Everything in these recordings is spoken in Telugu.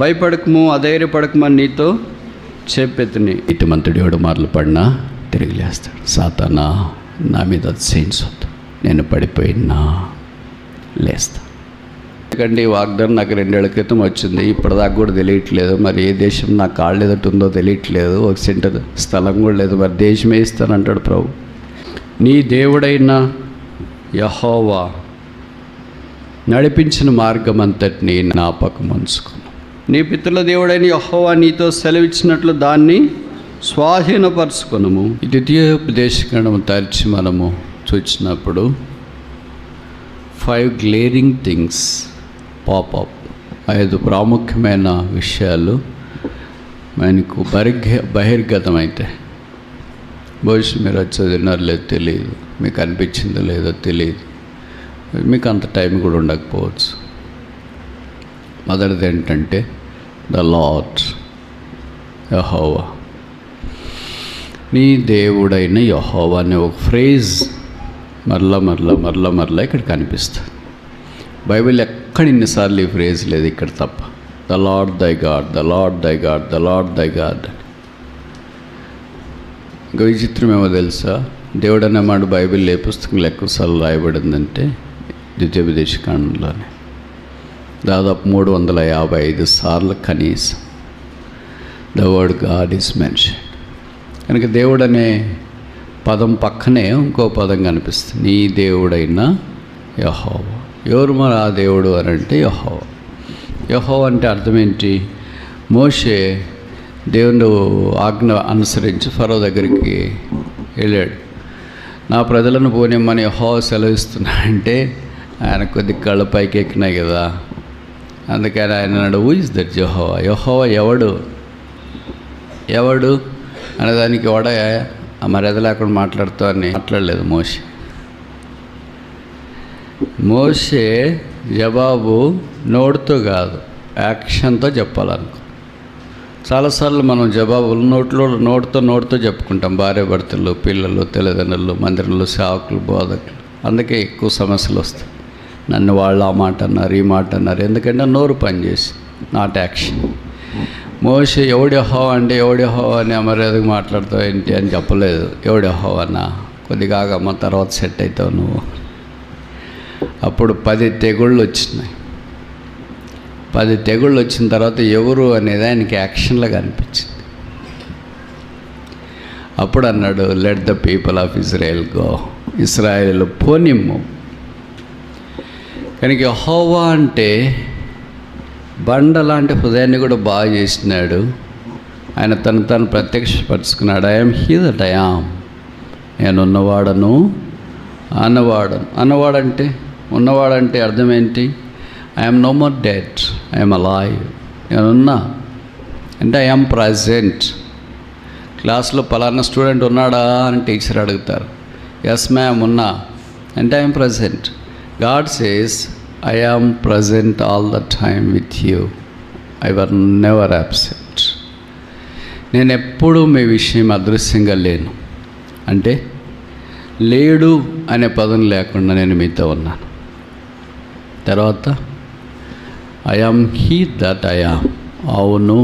భయపడకము, అధైర్యపడకమని నీతో చెప్పెత్తుని. ఇటుమంతుడు మార్లు పడినా తిరిగి లేస్తాడు. సాతానా, నా మీద చేయించొద్దు, నేను పడిపోయినా లేస్తా. ఎందుకంటే ఈ వాగ్దానం నాకు 2 ఏళ్ల క్రితం వచ్చింది. ఇప్పటిదాకా కూడా తెలియట్లేదు. మరి ఏ దేశం నా కాళ్ళు ఎదుటి ఉందో తెలియట్లేదు. ఒక సెంటర్ స్థలం కూడా లేదు. మరి దేశమే ఇస్తానంటాడు ప్రభు. నీ దేవుడైన యెహోవా నడిపించిన మార్గం అంతటిని జ్ఞాపకం ఉంచుకును. నీ పితరుల దేవుడైన యెహోవా నీతో సెలవిచ్చినట్లు దాన్ని స్వాధీనపరచుకునము. ఈ ద్వితీయోపదేశకాండము తెరిచి మనము చూసినప్పుడు 5 గ్లేరింగ్ థింగ్స్ పాపప్, 5 ప్రాముఖ్యమైన విషయాలు మనకు బహిర్గతమైతే. బహుశా మీరు చదివినారో లేదో తెలియదు, మీకు అనిపించిందో లేదో తెలియదు, మీకు అంత టైం కూడా ఉండకపోవచ్చు. మొదటిది ఏంటంటే ద లార్డ్ యెహోవా. నీ దేవుడైన యెహోవా అనే ఒక ఫ్రేజ్ మరలా ఇక్కడ కనిపిస్తుంది. బైబిల్ ఎక్కడ ఇన్నిసార్లు ఈ ఫ్రేజ్ లేదు, ఇక్కడ తప్ప. ద లార్డ్ దై గాడ్, ద లార్డ్ దై గాడ్, ద లార్డ్ దై గాడ్. ఇంకా విచిత్రం ఏమో తెలుసా, దేవుడు అనే మాట బైబిల్లో ఏ పుస్తకంలో ఎక్కువసార్లు రాయబడిందంటే ద్వితీయోపదేశకాండంలోనే. దాదాపు 355 సార్లు కనీసం the word God is mention. కనుక దేవుడు అనే పదం పక్కనే ఇంకో పదం కనిపిస్తుంది, నీ దేవుడైన యెహోవా. ఎవరు మరి ఆ దేవుడు అని అంటే యెహోవా. యెహోవా అంటే అర్థం ఏంటి? మోషే దేవుని ఆజ్ఞ అనుసరించి ఫరో దగ్గరికి వెళ్ళాడు. నా ప్రజలను పోనిమ్మని యెహోవా సెలవిస్తున్నా అంటే ఆయన కొద్ది కళ్ళు పైకి ఎక్కినాయి కదా. అందుకని ఆయన అన్నాడు, హూ ఇస్ దట్ యెహోవా? యెహోవా ఎవడు అనేదానికి ఎవడ మర్యాద లేకుండా మాట్లాడుతూ అని మాట్లాడలేదు మోషే జవాబు నోటితో కాదు, యాక్షన్తో చెప్పాలనుకో. చాలాసార్లు మనం జవాబులు నోటితో చెప్పుకుంటాం. భార్య భర్తలు, పిల్లలు, తల్లిదండ్రులు, మందిరంలో సేవకులు, బోధకులు. అందుకే ఎక్కువ సమస్యలు వస్తాయి. నన్ను వాళ్ళు ఆ మాట అన్నారు, ఈ మాట అన్నారు. ఎందుకంటే నోరు పనిచేసి, నాట్ యాక్షన్. మోషే ఎవడు యెహోవా అంటే ఎవడు యెహోవా అని అమర్యాదగా మాట్లాడతావు ఏంటి అని చెప్పలేదు. ఎవడు యెహోవా అన్నా, కొద్దిగా ఆగమ్మ, తర్వాత సెట్ అవుతావు నువ్వు. అప్పుడు 10 తెగుళ్ళు వచ్చినాయి. 10 తెగుళ్ళు వచ్చిన తర్వాత ఎవరు అనేది ఆయనకి యాక్షన్లో కనిపించింది. అప్పుడు అన్నాడు, let the people of Israel go, ఇశ్రాయేలు పోనిమ్ము. కనుక యెహోవా అంటే బండ లాంటి హృదయాన్ని కూడా బాగా చేసినాడు. ఆయన తను ప్రత్యక్షపరుచుకున్నాడు. I'm he that I am. నేను ఉన్నవాడను, అన్నవాడంటే ఉన్నవాడంటే అర్థం ఏంటి? I'm no more dead, I'm alive. నేనున్నా అంటే ఐఎమ్ ప్రజెంట్. క్లాస్లో పలానా స్టూడెంట్ ఉన్నాడా అని టీచర్ అడుగుతారు. ఎస్ మ్యామ్ ఉన్నా అంటే I'm present. God says, I am present all the time with you. I was never absent. నేను ఎప్పుడూ మీ విషయం అదృశ్యంగా లేను. అంటే లేడు అనే పదం లేకుండా నేను మీతో ఉన్నాను. తర్వాత I am he that I am. అవును,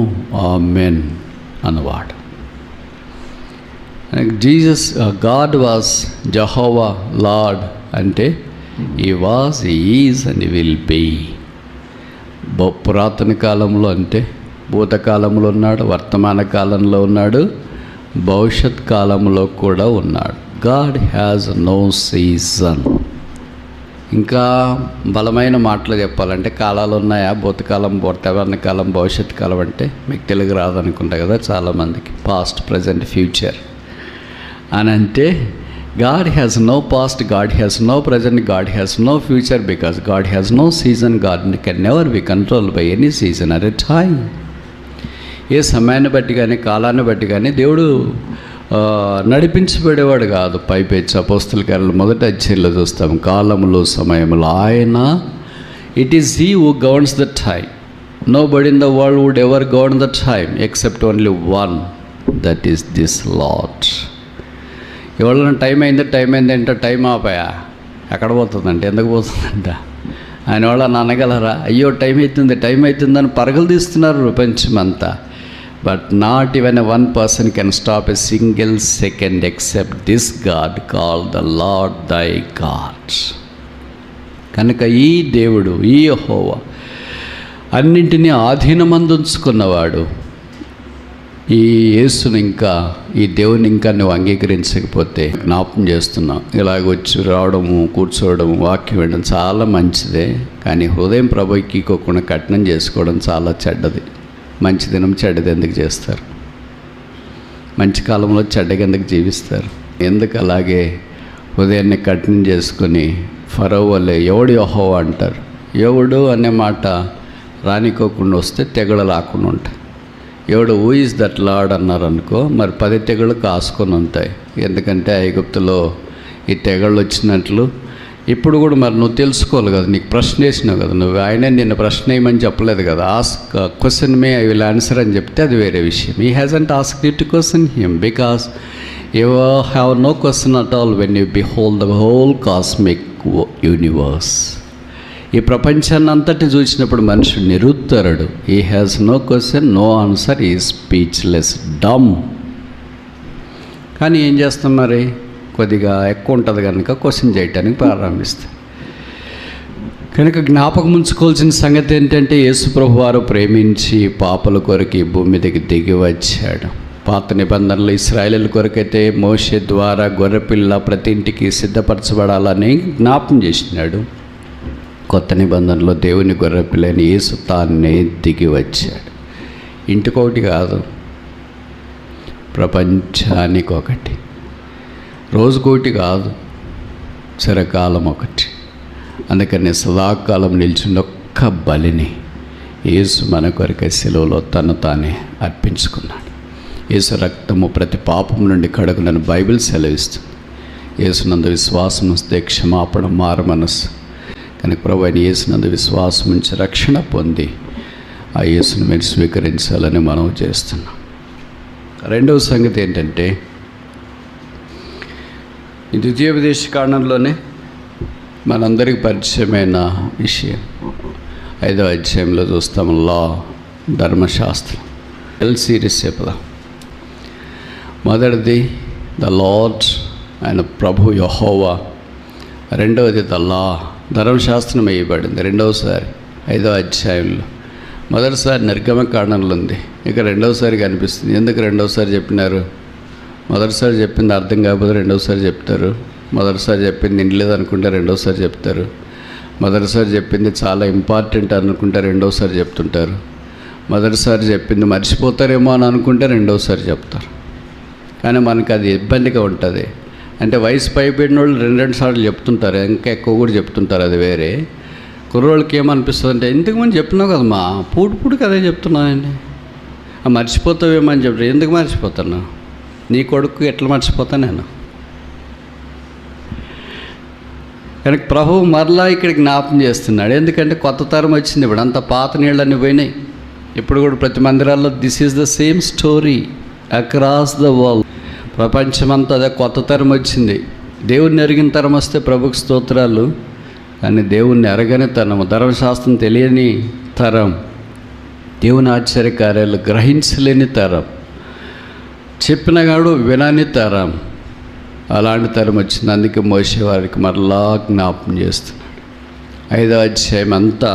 ఆమెన్ అన్నవాడు. Jesus, God was Jehovah Lord అంటే he was, is and will be. పురాతన కాలంలో అంటే భూతకాలంలో ఉన్నాడు, వర్తమాన కాలంలో ఉన్నాడు, భవిష్యత్ కాలంలో కూడా ఉన్నాడు. God has no season. ఇంకా బలమైన మాటలు చెప్పాలంటే కాలాలు ఉన్నాయా? భూతకాలం, వర్తమాన కాలం, భవిష్యత్ కాలం అంటే మీకు తెలుగు రాదనుకుంటా కదా చాలామందికి. పాస్ట్, ప్రజెంట్, ఫ్యూచర్ అని అంటే God has no past, God has no present, God has no future, because God has no season. God can never be controlled by any season at a time. ఏ సమయాన్ని బట్టి కానీ కాలాన్ని బట్టి కానీ దేవుడు నడిపించబడేవాడు కాదు. పైపెచ్చు అపోస్తల కార్యాలు 1వ అధ్యాయంలో చూస్తాం, కాలములో సమయములో ఆయన, it is he who governs the time. Nobody in the world would ever govern the time except only one, that is this Lord. ఎవరైనా టైం అయింది అంటే టైం ఆపాయా, ఎక్కడ పోతుందంటే, ఎందుకు పోతుందంట ఆయన వాళ్ళని అనగలరా? అయ్యో టైం అవుతుందని పరుగులు తీస్తున్నారు ప్రపంచమంతా. But not even one person can stop a single second except this God call the lord దై గాడ్. కనుక ఈ దేవుడు, ఈ యెహోవా అన్నింటినీ ఆధీనమందుంచుకున్నవాడు. ఈ యేసుని ఇంకా, ఈ దేవుని ఇంకా నువ్వు అంగీకరించకపోతే జ్ఞాపకం చేస్తున్నావు. ఇలాగొచ్చి రావడము, కూర్చోవడము, వాక్యం వినడం చాలా మంచిదే. కానీ హృదయం ప్రభుకి ఇవ్వకుండా కఠినం చేసుకోవడం చాలా చెడ్డది. మంచి దినం చెడ్డది ఎందుకు చేస్తారు? మంచి కాలంలో చెడ్డగా ఎందుకు జీవిస్తారు? ఎందుకు అలాగే హృదయాన్ని కఠినం చేసుకుని ఫరో వల్లే ఎవడు యెహోవా అంటారు? ఎవడు అనే మాట రానికోకుండా వస్తే తెగలు రాకుండా ఉంటాయి. ఎవడు హూ ఈజ్ దట్ లార్డ్ అన్నారు అనుకో, మరి 10 తెగలు కాసుకొని ఉంటాయి. ఎందుకంటే ఐగుప్తులో ఈ తెగళ్ళు వచ్చినట్లు ఇప్పుడు కూడా మరి నువ్వు తెలుసుకోవాలి కదా. నీకు ప్రశ్న వేసినావు కదా, నువ్వు ఆయనే నిన్ను ప్రశ్న వేయమని చెప్పలేదు కదా. Ask question may I will answer అని చెప్తే అది వేరే విషయం. He hasn't ask you to question him because you have no question at all when you behold the whole cosmic universe. ఈ ప్రపంచాన్ని అంతటి చూసినప్పుడు మనుషుడు నిరుత్తరుడు. He has no question, no answer, ఈ స్పీచ్లెస్, డమ్. కానీ ఏం చేస్తాం మరి? కొద్దిగా ఎక్కువ ఉంటుంది కనుక క్వశ్చన్ చేయటానికి ప్రారంభిస్తాం. కనుక జ్ఞాపకం ఉంచుకోవాల్సిన సంగతి ఏంటంటే, యేసు ప్రభు వారు ప్రేమించి పాపల కొరకు ఈ భూమి మీదకి దిగి వచ్చాడు. పాత నిబంధనలు ఇశ్రాయేలీయుల కొరకైతే మోషే ద్వారా గొర్రెపిల్ల ప్రతి ఇంటికి సిద్ధపరచబడాలని జ్ఞాపకం చేసినాడు. కొత్త నిబంధనలో దేవుని గొర్రెపిల్లని యేసు తానే దిగి వచ్చాడు. ఇంటికొకటి కాదు, ప్రపంచానికి ఒకటి, రోజుకోటి కాదు, చిరకాలం ఒకటి. అందుకని సదాకాలం నిలిచిన ఒక్క బలిని యేసు మన కొరకే శిలువలో తను తానే అర్పించుకున్నాడు. యేసు రక్తము ప్రతి పాపం నుండి కడుగునని బైబిల్ సెలవిస్తుంది. యేసునందు విశ్వాసం వస్తే క్షమాపణ, మారు మనసు. కనుక ప్రభు అయిన యేసునందు విశ్వాసం నుంచి రక్షణ పొంది ఆ యేసును మీరు స్వీకరించాలని మనం చేస్తున్నాం. రెండవ సంగతి ఏంటంటే, ఈ ద్వితీయోపదేశ కాండంలోనే మనందరికీ పరిచయమైన విషయం 5వ అధ్యాయంలో చూస్తాం. లా, ధర్మశాస్త్రం. సిరీస్ చెప్దాం. మొదటిది ద లార్డ్, ఆయన ప్రభు యెహోవా. రెండవది ద లా, ధర్మశాస్త్రం వేయబడింది రెండవసారి 5వ అధ్యాయంలో. మొదటిసారి నిర్గమకాండంలో ఉంది, ఇక రెండవసారి కనిపిస్తుంది. ఎందుకు రెండవసారి చెప్పినారు? మొదటిసారి చెప్పింది అర్థం కాకపోతే రెండవసారి చెప్తారు. మొదటిసారి చెప్పింది నిండలేదు అనుకుంటే రెండవసారి చెప్తారు. మొదటిసారి చెప్పింది చాలా ఇంపార్టెంట్ అనుకుంటే రెండవసారి చెప్తుంటారు. మొదటిసారి చెప్పింది మర్చిపోతారేమో అని అనుకుంటే రెండవసారి చెప్తారు. కానీ మనకు అది ఇబ్బందిగా ఉంటుంది. అంటే వయసు పైబడిన వాళ్ళు 2 సార్లు చెప్తుంటారు, ఇంకా ఎక్కువ కూడా చెప్తుంటారు. అది వేరే. కుర్రోళ్ళకి ఏమనిపిస్తుంది అంటే, ఇంతకు ముందు చెప్పినావు కదమ్మా, పూడికి అదే చెప్తున్నానండి, మర్చిపోతావేమో అని చెప్తారు. ఎందుకు మర్చిపోతాను? నీ కొడుకు ఎట్లా మర్చిపోతా నేను? కనుక ప్రభువు మరలా ఇక్కడ జ్ఞాపం చేస్తున్నాడు. ఎందుకంటే కొత్త తరం వచ్చింది. ఇప్పుడు అంత పాత నీళ్ళన్నీ పోయినాయి. ఇప్పుడు కూడా ప్రతి మందిరాల్లో this is the same story across the world. ప్రపంచమంతా అదే కొత్త తరం వచ్చింది. దేవుణ్ణి ఎరిగిన తరం వస్తే ప్రభుకు స్తోత్రాలు. కానీ దేవుణ్ణి ఎరగని తరం, ధర్మశాస్త్రం తెలియని తరం, దేవుని ఆశ్చర్యకార్యాలు గ్రహించలేని తరం, చెప్పిన గాడు వినని తరం, అలాంటి తరం వచ్చింది. అందుకే మోషే వారికి మరలా జ్ఞాపం చేస్తున్నాడు. 5వ అధ్యాయం అంతా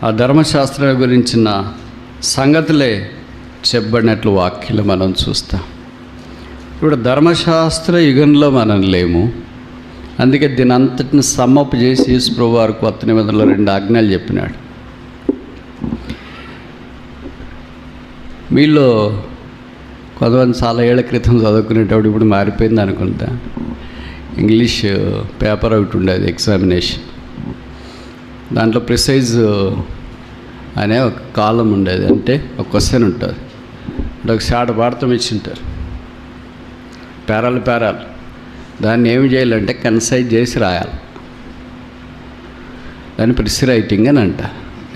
ఆ ధర్మశాస్త్రం గురించిన సంగతులే చెప్పబడినట్లు వాక్యాలు మనం చూస్తాం. ఇప్పుడు ధర్మశాస్త్ర యుగంలో మనం లేము. అందుకే దీని అంతటిని సమ్మప్ చేసి యేసు ప్రభువు వారు కొత్త నిబంధనలో 2 ఆజ్ఞలు చెప్పినాడు. మీలో కొంతమంది చాలా ఏళ్ల క్రితం చదువుకునేటప్పుడు ఇప్పుడు మారిపోయింది అనుకుంటా. ఇంగ్లీష్ పేపర్ ఒకటి ఉండేది, ఎగ్జామినేషన్. దాంట్లో ప్రిసైజ్ అనే ఒక కాలం ఉండేది. అంటే ఒక క్వశ్చన్ ఉంటుంది, అంటే ఒక షార్ట్ వార్తం ఇచ్చి ఉంటారు, పేరాలు. దాన్ని ఏమి చేయాలంటే కన్సైజ్ చేసి రాయాలి. దాన్ని ప్రిస్ రైటింగ్ అని అంట.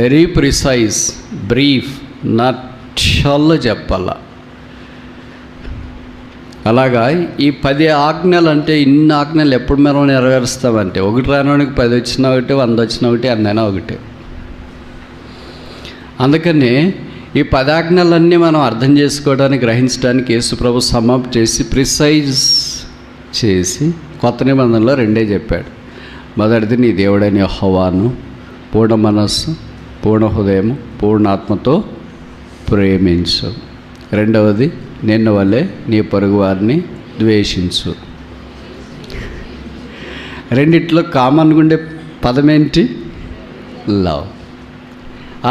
వెరీ ప్రిసైజ్, బ్రీఫ్, నక్షల్లో చెప్పాల. అలాగా ఈ 10 ఆజ్ఞలు అంటే ఇన్ని ఆజ్ఞలు ఎప్పుడు మనం నెరవేరుస్తామంటే, ఒకటి రానివాడికి 10 వచ్చినా ఒకటి, 100 వచ్చినా ఒకటి, అన్నైనా ఒకటి. అందుకని ఈ 10 ఆజ్ఞలన్నీ మనం అర్థం చేసుకోవడానికి, గ్రహించడానికి యేసుప్రభు సమాప్ చేసి ప్రిసైజ్ చేసి కొత్త నిబంధనలో 2 చెప్పాడు. మొదటిది, నీ దేవుడైన యెహోవాను పూర్ణ మనస్సు, పూర్ణ హృదయము, పూర్ణ ఆత్మతో ప్రేమించు. రెండవది, నిన్ను వలె నీ పొరుగు వారిని ద్వేషించు. రెండిట్లో కామన్గా ఉండే పదం ఏంటి? లవ్.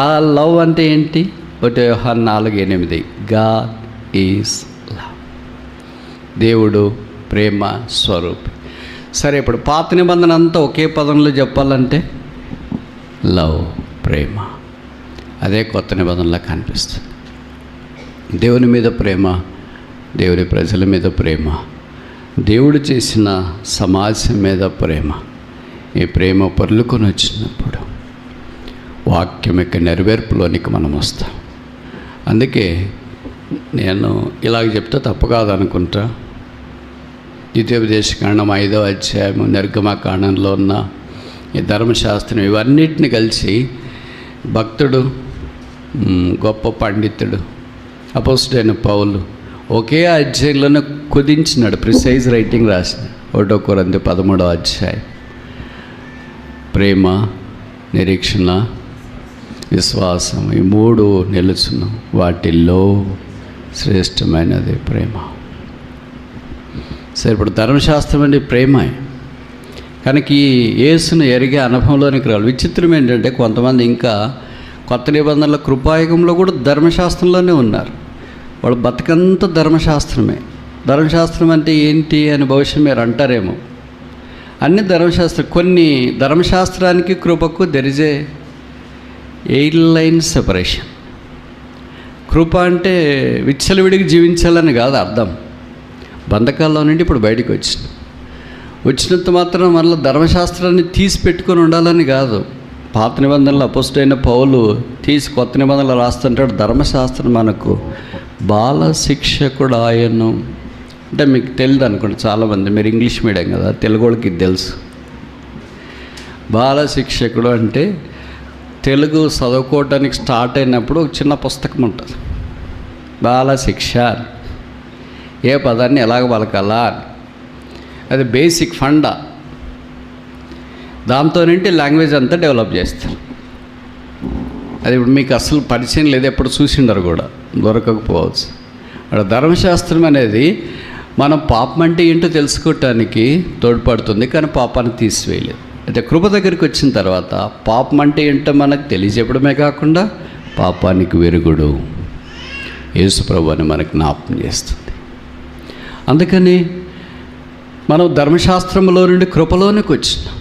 ఆ లవ్ అంటే ఏంటి? 1 యోహాను 4:8 గాడ్ ఈజ్ లవ్. దేవుడు ప్రేమ స్వరూపి. సరే, ఇప్పుడు పాత నిబంధన అంతా ఒకే పదంలో చెప్పాలంటే లవ్, ప్రేమ. అదే కొత్త నిబంధనలా కనిపిస్తుంది. దేవుని మీద ప్రేమ, దేవుని ప్రజల మీద ప్రేమ, దేవుడు చేసిన సమాజం మీద ప్రేమ. ఈ ప్రేమ పొర్లుకొని వచ్చినప్పుడు వాక్యం యొక్క నెరవేర్పులోనికి మనం వస్తాం. అందుకే నేను ఇలాగ చెప్తే తప్పు కాదనుకుంటా. ద్వితీయోపదేశకాండం 5వ అధ్యాయము నిర్గమకాండంలో ఉన్న ఈ ధర్మశాస్త్రం ఇవన్నిటిని కలిసి భక్తుడు, గొప్ప పండితుడు, అపోస్తలుడైన పౌలు ఒకే అధ్యాయంలోనే కుదించినాడు. Precise writing రాసినాడు. 1 కొరింథీ 13వ అధ్యాయం. ప్రేమ, నిరీక్షణ, విశ్వాసం, ఈ 3 నిలుచును, వాటిల్లో శ్రేష్టమైనది ప్రేమ. సరే, ఇప్పుడు ధర్మశాస్త్రం అంటే ప్రేమ. కనుక ఈ యేసును ఎరిగే అనుభవంలోనికి రావాలి. విచిత్రం ఏంటంటే కొంతమంది ఇంకా కొత్త నిబంధనల కృపాయుగంలో కూడా ధర్మశాస్త్రంలోనే ఉన్నారు. వాళ్ళు బతుకంతా ధర్మశాస్త్రమే. ధర్మశాస్త్రం అంటే ఏంటి అని బహుశా మీరు అంటారేమో. అన్ని ధర్మశాస్త్రం, కొన్ని ధర్మశాస్త్రానికి కృపకు there is a 8 line separation. కృప అంటే విచ్చలవిడికి జీవించాలని కాదు అర్థం. బంధకాల్లో నుండి ఇప్పుడు బయటికి వచ్చినంత మాత్రం మళ్ళీ ధర్మశాస్త్రాన్ని తీసి పెట్టుకొని ఉండాలని కాదు. పాత నిబంధనలు అపోస్తలుడైన పౌలు తీసి కొత్త నిబంధనలు రాస్తుంటాడు. ధర్మశాస్త్రం మనకు బాల శిక్షకుడు ఆయను. అంటే మీకు తెలియదు అనుకోండి, చాలామంది మీరు ఇంగ్లీష్ మీడియం కదా, తెలుగు వాళ్ళకి తెలుసు. బాల శిక్షకుడు అంటే తెలుగు చదువుకోవటానికి స్టార్ట్ అయినప్పుడు ఒక చిన్న పుస్తకం ఉంటుంది, బాల శిక్ష. ఏ పదాన్ని ఎలాగ పలకాలా, అది బేసిక్ ఫండా. దాంతో నుండి లాంగ్వేజ్ అంతా డెవలప్ చేస్తారు. అది ఇప్పుడు మీకు అసలు పరిచయం లేదు, ఎప్పుడు చూసిండరు కూడా, దొరకకపోవచ్చు. అక్కడ ధర్మశాస్త్రం అనేది మనం పాపం అంటే ఏంటో తెలుసుకోవటానికి తోడ్పడుతుంది, కానీ పాపాన్ని తీసివేయలేదు. అయితే కృప దగ్గరికి వచ్చిన తర్వాత పాపం అంటే ఏంటో మనకు తెలియజెప్పడమే కాకుండా పాపానికి విరుగుడు యేసుప్రభు అని మనకు జ్ఞాపకం చేస్తుంది. అందుకని మనం ధర్మశాస్త్రంలో నుండి కృపలోనికి వచ్చినాం.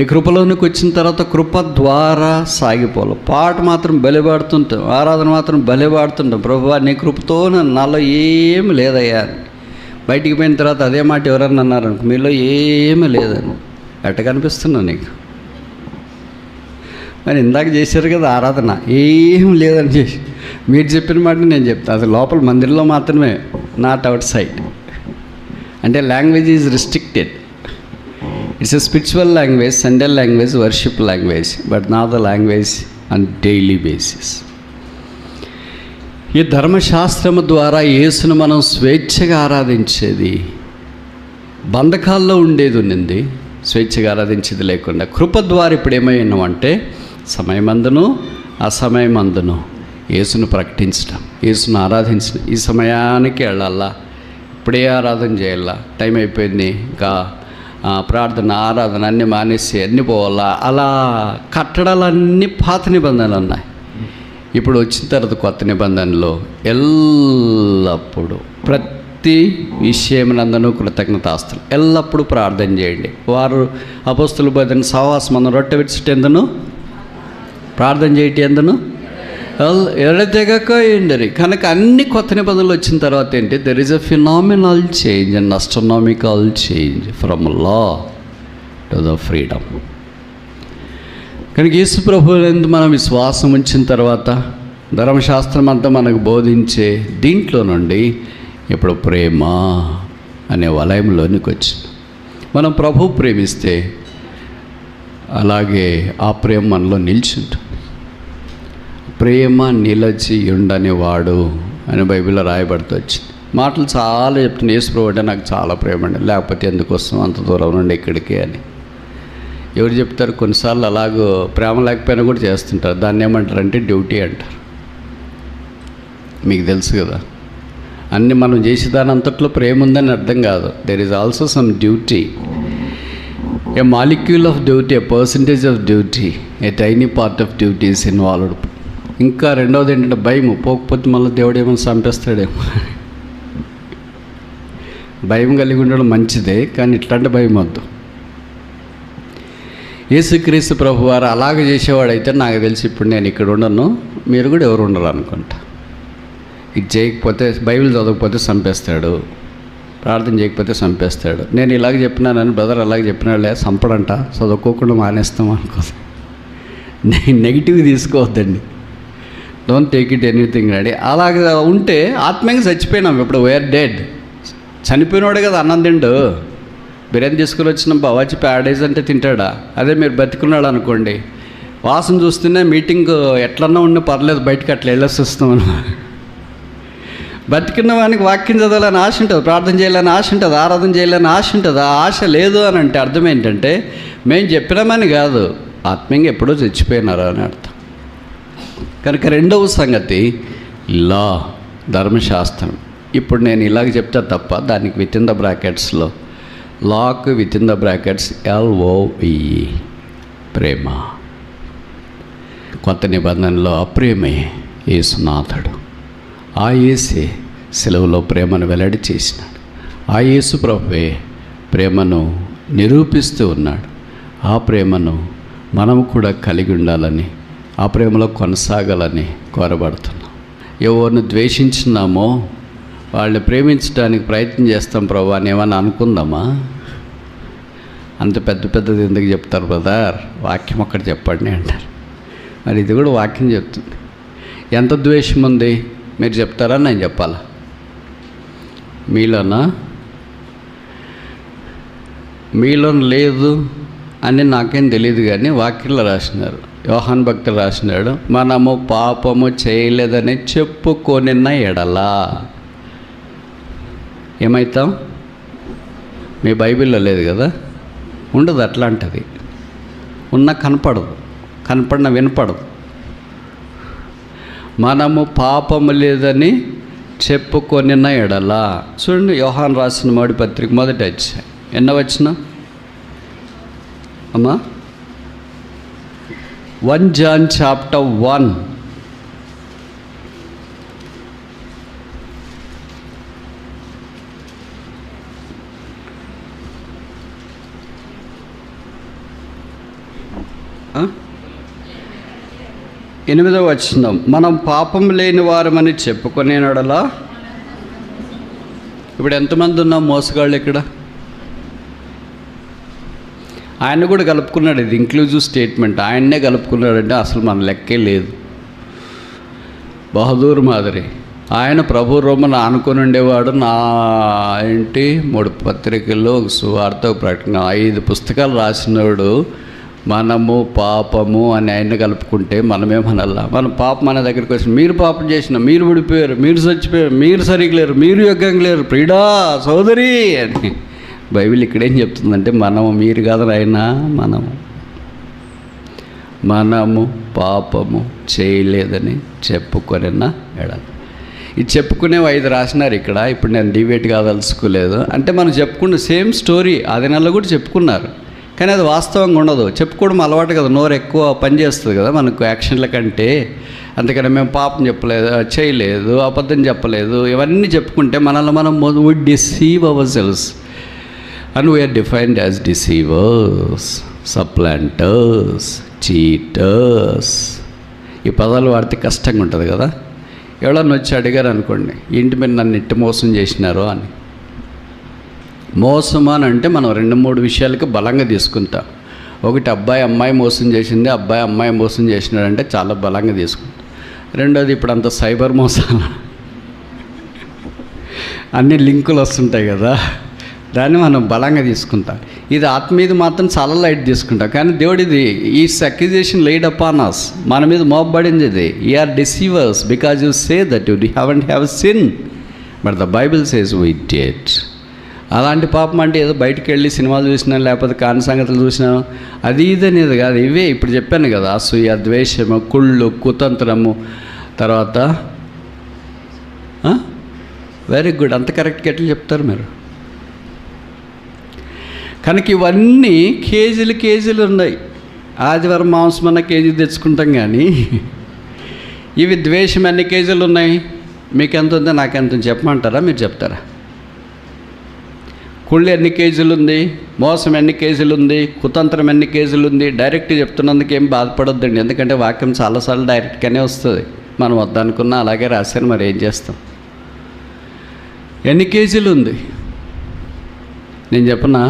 ఈ కృపలోనికి వచ్చిన తర్వాత కృప ద్వారా సాగిపోవాలి. పాట మాత్రం బలిపాడుతుంటాం, ఆరాధన మాత్రం బలిపాడుతుంటాం. ప్రభువా నీ కృపతో నాలో ఏమి లేదయ్యా అని. బయటికి పోయిన తర్వాత అదే మాట ఎవరన్నా అన్నారనుకో, మీలో ఏమీ లేదని. ఎట్ట కనిపిస్తున్నా నీకు? మరి ఇందాక చేశారు కదా ఆరాధన, ఏం లేదని చేసి మీరు చెప్పిన మాట నేను చెప్తాను. అది లోపల మందిరంలో మాత్రమే, నాట్ అవుట్ సైడ్. అంటే language is restricted. It's a spiritual language, Sunday language, worship language, but not the language on daily basis. ఈ ధర్మశాస్త్రము ద్వారా యేసును మనం స్వేచ్ఛగా ఆరాధించేది. బంధకాల్లో ఉండేది ఉన్నింది, స్వేచ్ఛగా ఆరాధించేది లేకుండా. కృప ద్వారా ఇప్పుడు ఏమైనామంటే సమయమందును అసమయమందును యేసును ప్రకటించడం, యేసును ఆరాధించడం. ఈ సమయానికి వెళ్ళాలా, ఇప్పుడే ఆరాధన చేయాలా, టైం అయిపోయింది, ఇంకా ప్రార్థన ఆరాధన అన్నీ మానేసి అన్నీ పోవాలా, అలా కట్టడాలన్నీ పాత నిబంధనలు ఉన్నాయి. ఇప్పుడు వచ్చిన తర్వాత కొత్త నిబంధనలో ఎల్లప్పుడూ ప్రతి విషయమునందును కృతజ్ఞతాస్తులు, ఎల్లప్పుడూ ప్రార్థన చేయండి. వారు అపోస్తుల బోధన సహవాసం మనం రొట్టె విడిచిటెందును ప్రార్థన చేయటి ఎందును ఎడతెగక ఎండరి. కనుక అన్ని కొత్త నిబంధనలు వచ్చిన తర్వాత ఏంటి, there is a phenomenal change and అస్ట్రనామికల్ change from law to the freedom. కనుక యేసు ప్రభువు యందు మనం విశ్వాసం ఉంచిన తర్వాత ధర్మశాస్త్రం అంతా మనకు బోధించే దీంట్లో నుండి ఇప్పుడు ప్రేమ అనే వలయంలోనికి వచ్చింది. మనం ప్రభు ప్రేమిస్తే అలాగే ఆ ప్రేమ మనలో నిలిచింటుంది. ప్రేమ నిలచి ఉండనివాడు అని బైబిల్లో రాయబడుతూ వచ్చింది. మాటలు చాలా చెప్తున్నా, యేసుప్రభు అంటే నాకు చాలా ప్రేమ అండి, లేకపోతే ఎందుకోసం అంత దూరం నుండి ఇక్కడికి అని ఎవరు చెప్తారు? కొన్నిసార్లు అలాగో ప్రేమ లేకపోయినా కూడా చేస్తుంటారు. దాన్ని ఏమంటారంటే డ్యూటీ అంటారు. మీకు తెలుసు కదా, అన్నీ మనం చేసేదాని అంతట్లో ప్రేమ ఉందని అర్థం కాదు. There is also some duty, a molecule of duty, A percentage of duty, A tiny part of duty is involved. ఇంకా రెండవది ఏంటంటే భయం. పోకపోతే మళ్ళీ దేవుడు ఏమైనా చంపేస్తాడేమో. భయం కలిగి ఉండడం మంచిదే, కానీ ఇట్లాంటి భయం వద్దు. యేసుక్రీస్తు ప్రభు వారు అలాగే చేసేవాడైతే నాకు తెలిసి ఇప్పుడు నేను ఇక్కడ ఉండను, మీరు కూడా ఎవరు ఉండరు అనుకుంటా. ఇది చేయకపోతే, బైబిల్ చదవకపోతే చంపేస్తాడు, ప్రార్థన చేయకపోతే చంపేస్తాడు. నేను ఇలాగ చెప్పినానని బ్రదర్ అలాగే చెప్పినాడులే చంపడంట, చదువుకోకుండా మానేస్తాం అనుకోదు. నెగిటివ్ తీసుకోవద్దండి. Don't take it anything ready. అలాగే ఉంటే ఆత్మీయంగా చచ్చిపోయినాం. ఇప్పుడు వేర్ డెడ్. చనిపోయినవాడే కదా అన్నం తిండు. బిర్యానీ తీసుకుని వచ్చిన బావాచి ప్యారడైజ్ అంటే తింటాడా? అదే మీరు బతికున్నాడు అనుకోండి, వాసన చూస్తేనే మీటింగ్ ఎట్లన్నా ఉండి పర్లేదు, బయటకు అట్లా వెళ్ళేసి వస్తాం. బతికిన వానికి వాక్యం చదవాలని ఆశ ఉంటుంది, ప్రార్థన చేయాలని ఆశ ఉంటుంది, ఆరాధన చేయాలని ఆశ ఉంటుంది. ఆ ఆశ లేదు అని అంటే అర్థం ఏంటంటే మేము చెప్పినామని కాదు, ఆత్మీయంగా ఎప్పుడో చచ్చిపోయినారు అని అర్థం. కనుక రెండవ సంగతి లా, ధర్మశాస్త్రం. ఇప్పుడు నేను ఇలాగ చెప్తా తప్ప దానికి విత్ ఇన్ ద బ్రాకెట్స్లో look within the brackets LOVE ప్రేమ. కొత్త నిబంధనలో అప్రేమే యేసునాథుడు. ఆ యేసే సెలవులో ప్రేమను వెల్లడి చేసినాడు. ఆ యేసు ప్రభువే ప్రేమను నిరూపిస్తూ ఉన్నాడు. ఆ ప్రేమను మనము కూడా కలిగి ఉండాలని, ఆ ప్రేమలో కొనసాగాలని కోరబడుతున్నాం. ఎవరిని ద్వేషించినామో వాళ్ళని ప్రేమించడానికి ప్రయత్నం చేస్తాం ప్రభు అని ఏమన్నా అనుకుందామా? అంత పెద్ద పెద్దది ఎందుకు చెప్తారు బ్రదర్? వాక్యం ఒక్కటి చెప్పండి అంటారు. మరి ఇది కూడా వాక్యం చెప్తుంది. ఎంత ద్వేషం ఉంది మీరు చెప్తారా, నేను చెప్పాలా? మీలో లేదు అని నాకేం తెలియదు, కానీ వాక్యంలో రాసినారు. యోహాన్ భక్తుడు రాసినాడు, మనము పాపము చేయలేదని చెప్పుకొనిన ఎడలా ఏమవుతాం? మీ బైబిల్లో లేదు కదా, ఉండదు. అట్లాంటిది ఉన్న కనపడదు, కనపడిన వినపడదు. మనము పాపము లేదని చెప్పుకొనిన ఎడలా. చూడండి, యోహాన్ రాసిన మొదటి పత్రిక 1వ అధ్యాయం ఎన్నో వచనం అమ్మా? 1 John chapter 1. ఎనిమిదవ వచనం, మనం పాపం లేని వారమని చెప్పుకునేనడలా. ఇప్పుడు ఎంతమంది ఉన్నాం మోసగాళ్ళు ఇక్కడ? ఆయన కూడా కలుపుకున్నాడు. ఇది ఇంక్లూజివ్ స్టేట్మెంట్. ఆయన్నే కలుపుకున్నాడంటే అసలు మన లెక్కే లేదు. బహదూర్ మాదిరి ఆయన ప్రభు రోమను ఆనుకొని ఉండేవాడు. 3 పత్రికల్లో ఒక సువార్త, ఒక ప్రకటన, 5 పుస్తకాలు రాసినవాడు. మనము పాపము అని ఆయన కలుపుకుంటే మనమేమనల్లా? మనం పాపం అనే దగ్గరికి వచ్చి మీరు పాపం చేసిన, మీరు విడిపోయారు, మీరు చచ్చిపోయారు, మీరు సరిగ్గా లేరు, మీరు యోగ్యంగా లేరు, ప్రియుడా సోదరి అని బైబిల్ ఇక్కడేం చెప్తుందంటే మనము, మీరు కాదు ఆయన, మనము పాపము చేయలేదని చెప్పుకొనిన ఎడల. ఇది చెప్పుకునే 5 రాసినారు ఇక్కడ. ఇప్పుడు నేను డిబేట్ కాదలుచుకోలేదు. అంటే మనం చెప్పుకున్న సేమ్ స్టోరీ ఆది నెలలో కూడా చెప్పుకున్నారు, కానీ అది వాస్తవంగా ఉండదు. చెప్పుకోవడం అలవాటు కదా, నోరు ఎక్కువ పని చేస్తుంది కదా మనకు యాక్షన్ల కంటే. అందుకని మేము పాపం చెప్పలేదు, చేయలేదు, అబద్ధం చెప్పలేదు, ఇవన్నీ చెప్పుకుంటే మనల్ని మనం we deceive ourselves and we are defined as deceivers, supplanters, cheaters. ఈ పదాలు వాడితే కష్టంగా ఉంటుంది కదా. ఎవరన్నా వచ్చి అడిగారు అనుకోండి, ఇంటి మీద నన్ను ఇట్టి మోసం చేసినారో అని. మోసం అని అంటే మనం 2-3 విషయాలకి బలంగా తీసుకుంటాం. ఒకటి, అబ్బాయి అమ్మాయి మోసం చేసింది, అబ్బాయి అమ్మాయి మోసం చేసినాడంటే చాలా బలంగా తీసుకుంటాం. రెండోది, ఇప్పుడు అంత సైబర్ మోసాలు అన్ని లింకులు వస్తుంటాయి కదా, దాన్ని మనం బలంగా తీసుకుంటాం. ఇది ఆత్మీయది మాత్రం చాలా లైట్ తీసుకుంటాం. కానీ దేవుడు ఇది ఈ అక్యూజేషన్ లైడ్ అపాన్ us, మన మీద మోపబడింది ఇది. You are deceivers because you say that you haven't have sin, but the Bible says we did. అలాంటి పాపం అంటే ఏదో బయటకు వెళ్ళి సినిమాలు చూసినా లేకపోతే కాని సంగతులు చూసినా అది ఇదనేది కాదు. ఇవే ఇప్పుడు చెప్పాను కదా, అసూయ, ద్వేషము, కుళ్ళు, కుతంత్రము, తర్వాత వెరీ గుడ్, అంత కరెక్ట్గా ఎట్లా చెప్తారు మీరు? కనుక ఇవన్నీ కేజీలు ఉన్నాయి. ఆదివారం మాంసం అన్న కేజీ తెచ్చుకుంటాం, కానీ ఇవి ద్వేషం ఎన్ని కేజీలు ఉన్నాయి? మీకు ఎంత ఉందో నాకెంత చెప్పమంటారా? మీరు చెప్తారా? కుళ్ళు ఎన్ని కేజీలు ఉంది, మోసం ఎన్ని కేజీలు ఉంది, కుతంత్రం ఎన్ని కేజీలు ఉంది? డైరెక్ట్ చెప్తున్నందుకు ఏం బాధపడొద్దండి, ఎందుకంటే వాక్యం చాలాసార్లు డైరెక్ట్గానే వస్తుంది. మనం వద్దనుకున్నా అలాగే రాశాను, మరి ఏం చేస్తాం? ఎన్ని కేజీలు ఉంది నేను చెప్పనా?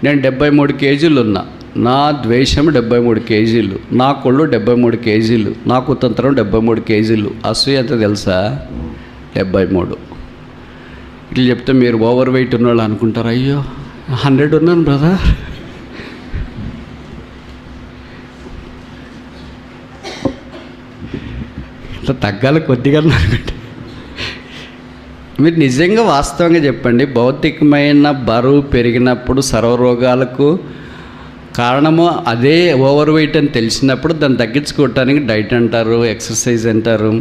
నేను 73 కేజీలు ఉన్నా. నా ద్వేషం 73 కేజీలు, నా కుళ్ళు 73 కేజీలు, నా కుతంత్రం 73 కేజీలు, అసూయ ఎంత తెలుసా? 73. ఇట్లా చెప్తే మీరు ఓవర్ వెయిట్ ఉన్నవాళ్ళు అనుకుంటారు, అయ్యో 100 ఉన్నాను బ్రదర్. ఇట్లా తగ్గాలి కొద్దిగా అనుకుంటే. మీరు నిజంగా వాస్తవంగా చెప్పండి, భౌతికమైన బరువు పెరిగినప్పుడు సర్వరోగాలకు కారణము అదే ఓవర్ వెయిట్ అని తెలిసినప్పుడు దాన్ని తగ్గించుకోవటానికి డైట్ అంటారు, ఎక్సర్సైజ్ అంటారు,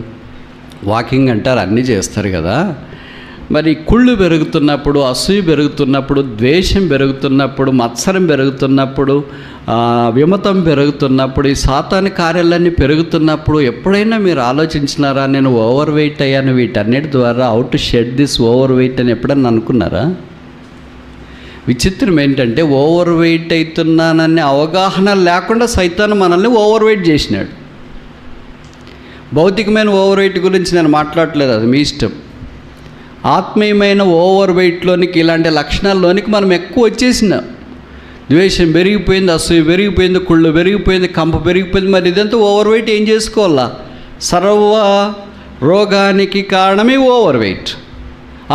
వాకింగ్ అంటారు, అన్నీ చేస్తారు కదా. మరి కుళ్ళు పెరుగుతున్నప్పుడు, అసూయ పెరుగుతున్నప్పుడు, ద్వేషం పెరుగుతున్నప్పుడు, మత్సరం పెరుగుతున్నప్పుడు, విమతం పెరుగుతున్నప్పుడు, ఈ సాతాను కార్యాలన్నీ పెరుగుతున్నప్పుడు ఎప్పుడైనా మీరు ఆలోచించినారా, నేను ఓవర్ వెయిట్ అయ్యాను, వీటన్నిటి ద్వారా how to shed this over weight అని ఎప్పుడన్నా అనుకున్నారా? విచిత్రం ఏంటంటే ఓవర్ వెయిట్ అవుతున్నాననే అవగాహన లేకుండా సైతాను మనల్ని ఓవర్ వెయిట్ చేసినాడు. భౌతికమైన ఓవర్ వెయిట్ గురించి నేను మాట్లాడట్లేదు, అది మీ ఇష్టం. ఆత్మీయమైన ఓవర్ వెయిట్లోనికి, ఇలాంటి లక్షణాల్లోనికి మనం ఎక్కువ వచ్చేసినాం. ద్వేషం పెరిగిపోయింది, అసూయ పెరిగిపోయింది, కుళ్ళు పెరిగిపోయింది, కంప పెరిగిపోయింది. మరి ఇదంతా ఓవర్ వెయిట్ ఏం చేసుకోవాలా? సర్వ రోగానికి కారణమే ఓవర్ వెయిట్.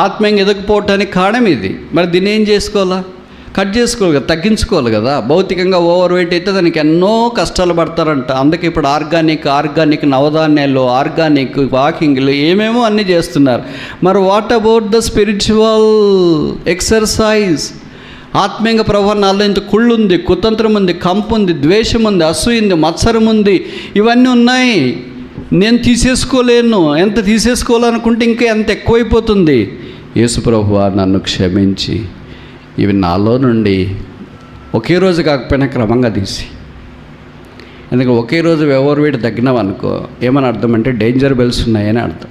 ఆత్మీయంగా ఎదగపోవటానికి కారణం ఇది. మరి దీన్ని ఏం చేసుకోవాలా? కట్ చేసుకోవాలి కదా, తగ్గించుకోవాలి కదా. భౌతికంగా ఓవర్ వెయిట్ అయితే దానికి ఎన్నో కష్టాలు పడతారంట. అందుకే ఇప్పుడు ఆర్గానిక్ నవధాన్యాలు, ఆర్గానిక్ వాకింగ్లు, ఏమేమో అన్నీ చేస్తున్నారు. మరి what about the spiritual exercise? ఆత్మీయంగా ప్రభావం నాలో ఇంత కుళ్ళు ఉంది, కుతంత్రం ఉంది, కంపు ఉంది, ద్వేషం ఉంది, అసూయ ఉంది, మత్సరం ఉంది, ఇవన్నీ ఉన్నాయి. నేను తీసేసుకోలేను. ఎంత తీసేసుకోవాలనుకుంటే ఇంకా ఎంత ఎక్కువైపోతుంది. యేసు ప్రభువా నన్ను క్షమించి ఇవి నాలో నుండి ఒకే రోజు కాకపోయినా క్రమంగా తీసి, ఎందుకంటే ఒకే రోజు ఎవరు వీటి తగ్గినావనుకో ఏమని అర్థం అంటే డేంజర్ బెల్స్ ఉన్నాయని అర్థం.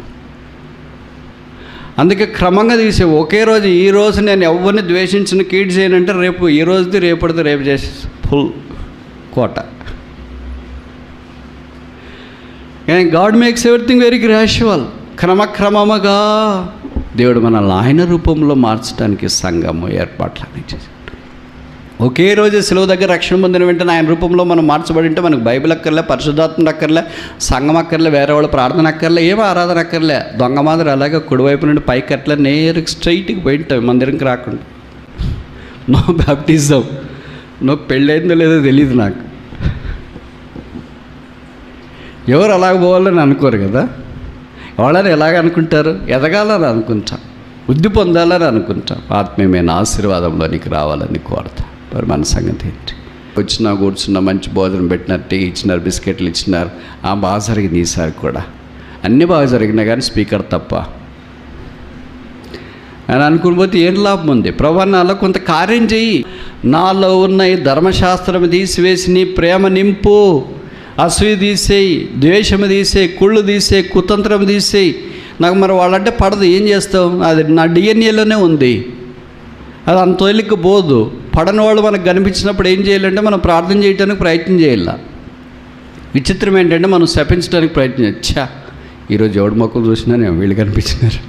అందుకే క్రమంగా తీసే ఒకే రోజు, ఈ రోజు నేను ఎవరిని ద్వేషించిన కీడ్ చేయనంటే రేపు ఈ రోజుది రేపటిది రేపు చేసి ఫుల్ కోట. God makes everything very gradual. క్రమక్రమముగా దేవుడు మనల్ని ఆయన రూపంలో మార్చడానికి సంఘము ఏర్పాట్లన్నీ చేశాడు. ఒకే రోజు సెలవు దగ్గర రక్షణ పొందిన వెంటనే ఆయన రూపంలో మనం మార్చబడి ఉంటే మనకు బైబిల్ అక్కర్లే, పరిశుద్ధాత్మ అక్కర్లే, సంఘం అక్కర్లే, వేరే వాళ్ళ ప్రార్థన అక్కర్లే, ఏమో ఆరాధన అక్కర్లే. దొంగ మాదిరి అలాగే కుడివైపు నుండి పైకి అట్లా నేరుగా స్ట్రైట్కి పోయింటాం మందిరంకి రాకుండా. నో బ్యాప్టిజం, నో పెళ్ళైందో లేదో తెలియదు నాకు. ఎవరు అలాగ పోవాలని అనుకోరు కదా. వాళ్ళని ఎలాగ అనుకుంటారు? ఎదగాలని అనుకుంటాం, వృద్ధి పొందాలని అనుకుంటాం, ఆత్మీయమైన ఆశీర్వాదంలోనికి రావాలని కోరతాం. మరి మన సంగతి ఏంటి? వచ్చినా కూర్చున్నా, మంచి భోజనం పెట్టినారు, టీ ఇచ్చినారు, బిస్కెట్లు ఇచ్చినారు, బాగా జరిగింది. ఈసారి కూడా అన్నీ బాగా జరిగినా కానీ స్పీకర్ తప్ప అని అనుకుని పోతే ఏం లాభం ఉంది? ప్రభు నాలో కొంత కార్యం చెయ్యి, నాలో ఉన్న ఈ ధర్మశాస్త్రం తీసివేసి నీ ప్రేమ నింపు, అసూయ తీసేయి, ద్వేషము తీసేయి, కుళ్ళు తీసేయి, కుతంత్రం తీసేయి. నాకు మరి వాళ్ళంటే పడదు, ఏం చేస్తావు? అది నా డిఎన్ఏలోనే ఉంది, అది అంత తొలికి పోదు. పడని వాళ్ళు మనకు కనిపించినప్పుడు ఏం చేయాలంటే మనం ప్రార్థన చేయడానికి ప్రయత్నం చేయాల. విచిత్రం ఏంటంటే మనం శపించడానికి ప్రయత్నం చేయచ్చా, ఈరోజు ఎవడి మొక్కలు చూసినా నేను వీళ్ళు కనిపించినారు.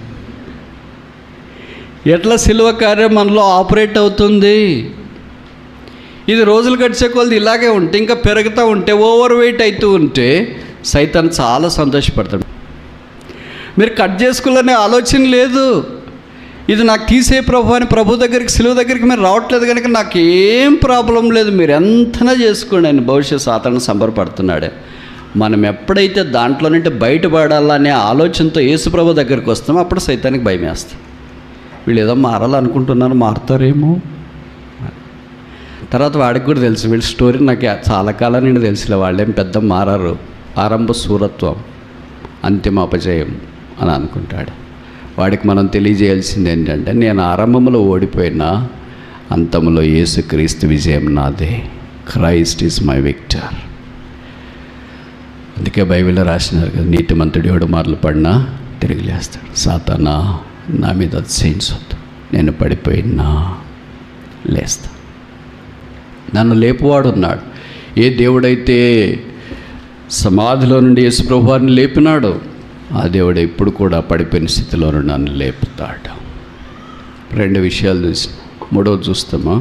ఎట్లా సిలువ కార్యం మనలో ఆపరేట్ అవుతుంది? ఇది రోజులు గడిచే కొలది ఇలాగే ఉంటే, ఇంకా పెరుగుతూ ఉంటే, ఓవర్ వెయిట్ అవుతూ ఉంటే సైతాన్ చాలా సంతోషపడతాడు. మీరు కట్ చేసుకోవాలనే ఆలోచన లేదు. ఇది నాకు తీసే ప్రభు అని ప్రభు దగ్గరికి, సిలువ దగ్గరికి మీరు రావట్లేదు కనుక నాకేం ప్రాబ్లం లేదు, మీరు ఎంతనా చేసుకోండి అని భవిష్యత్ సాతాను సంబరపడుతున్నాడే. మనం ఎప్పుడైతే దాంట్లో నుండి బయటపడాలనే ఆలోచనతో యేసు ప్రభు దగ్గరికి వస్తామో అప్పుడు సైతానికి భయం వేస్తాం. వీళ్ళు ఏదో మారాలనుకుంటున్నారు, మారుతారేమో. తర్వాత వాడికి కూడా తెలుసు, వీళ్ళ స్టోరీ నాకు చాలా కాలం నుండి తెలుసులే, వాళ్ళేం పెద్ద మారారు, ఆరంభ శూరత్వం అంతిమ అపజయం అని అనుకుంటాడు. వాడికి మనం తెలియజేయాల్సింది ఏంటంటే, నేను ఆరంభంలో ఓడిపోయినా అంతంలో యేసుక్రీస్తు విజయం నాదే. Christ is my victor. అందుకే బైబిల్లో రాసినారు కదా, నీతిమంతుడు 7 మార్లు పడినా తిరిగి లేస్తాడు. సాతానా నా మీద అతిశయించొద్దు, నేను పడిపోయినా లేస్తా. నన్ను లేపువాడు ఉన్నాడు. ఏ దేవుడైతే సమాధిలో నుండి యేసు ప్రభువారిని లేపినాడో ఆ దేవుడు ఇప్పుడు కూడా పడిపోయిన స్థితిలో నన్ను లేపుతాడు. 2 విషయాలు చూసి 3వది చూస్తామా?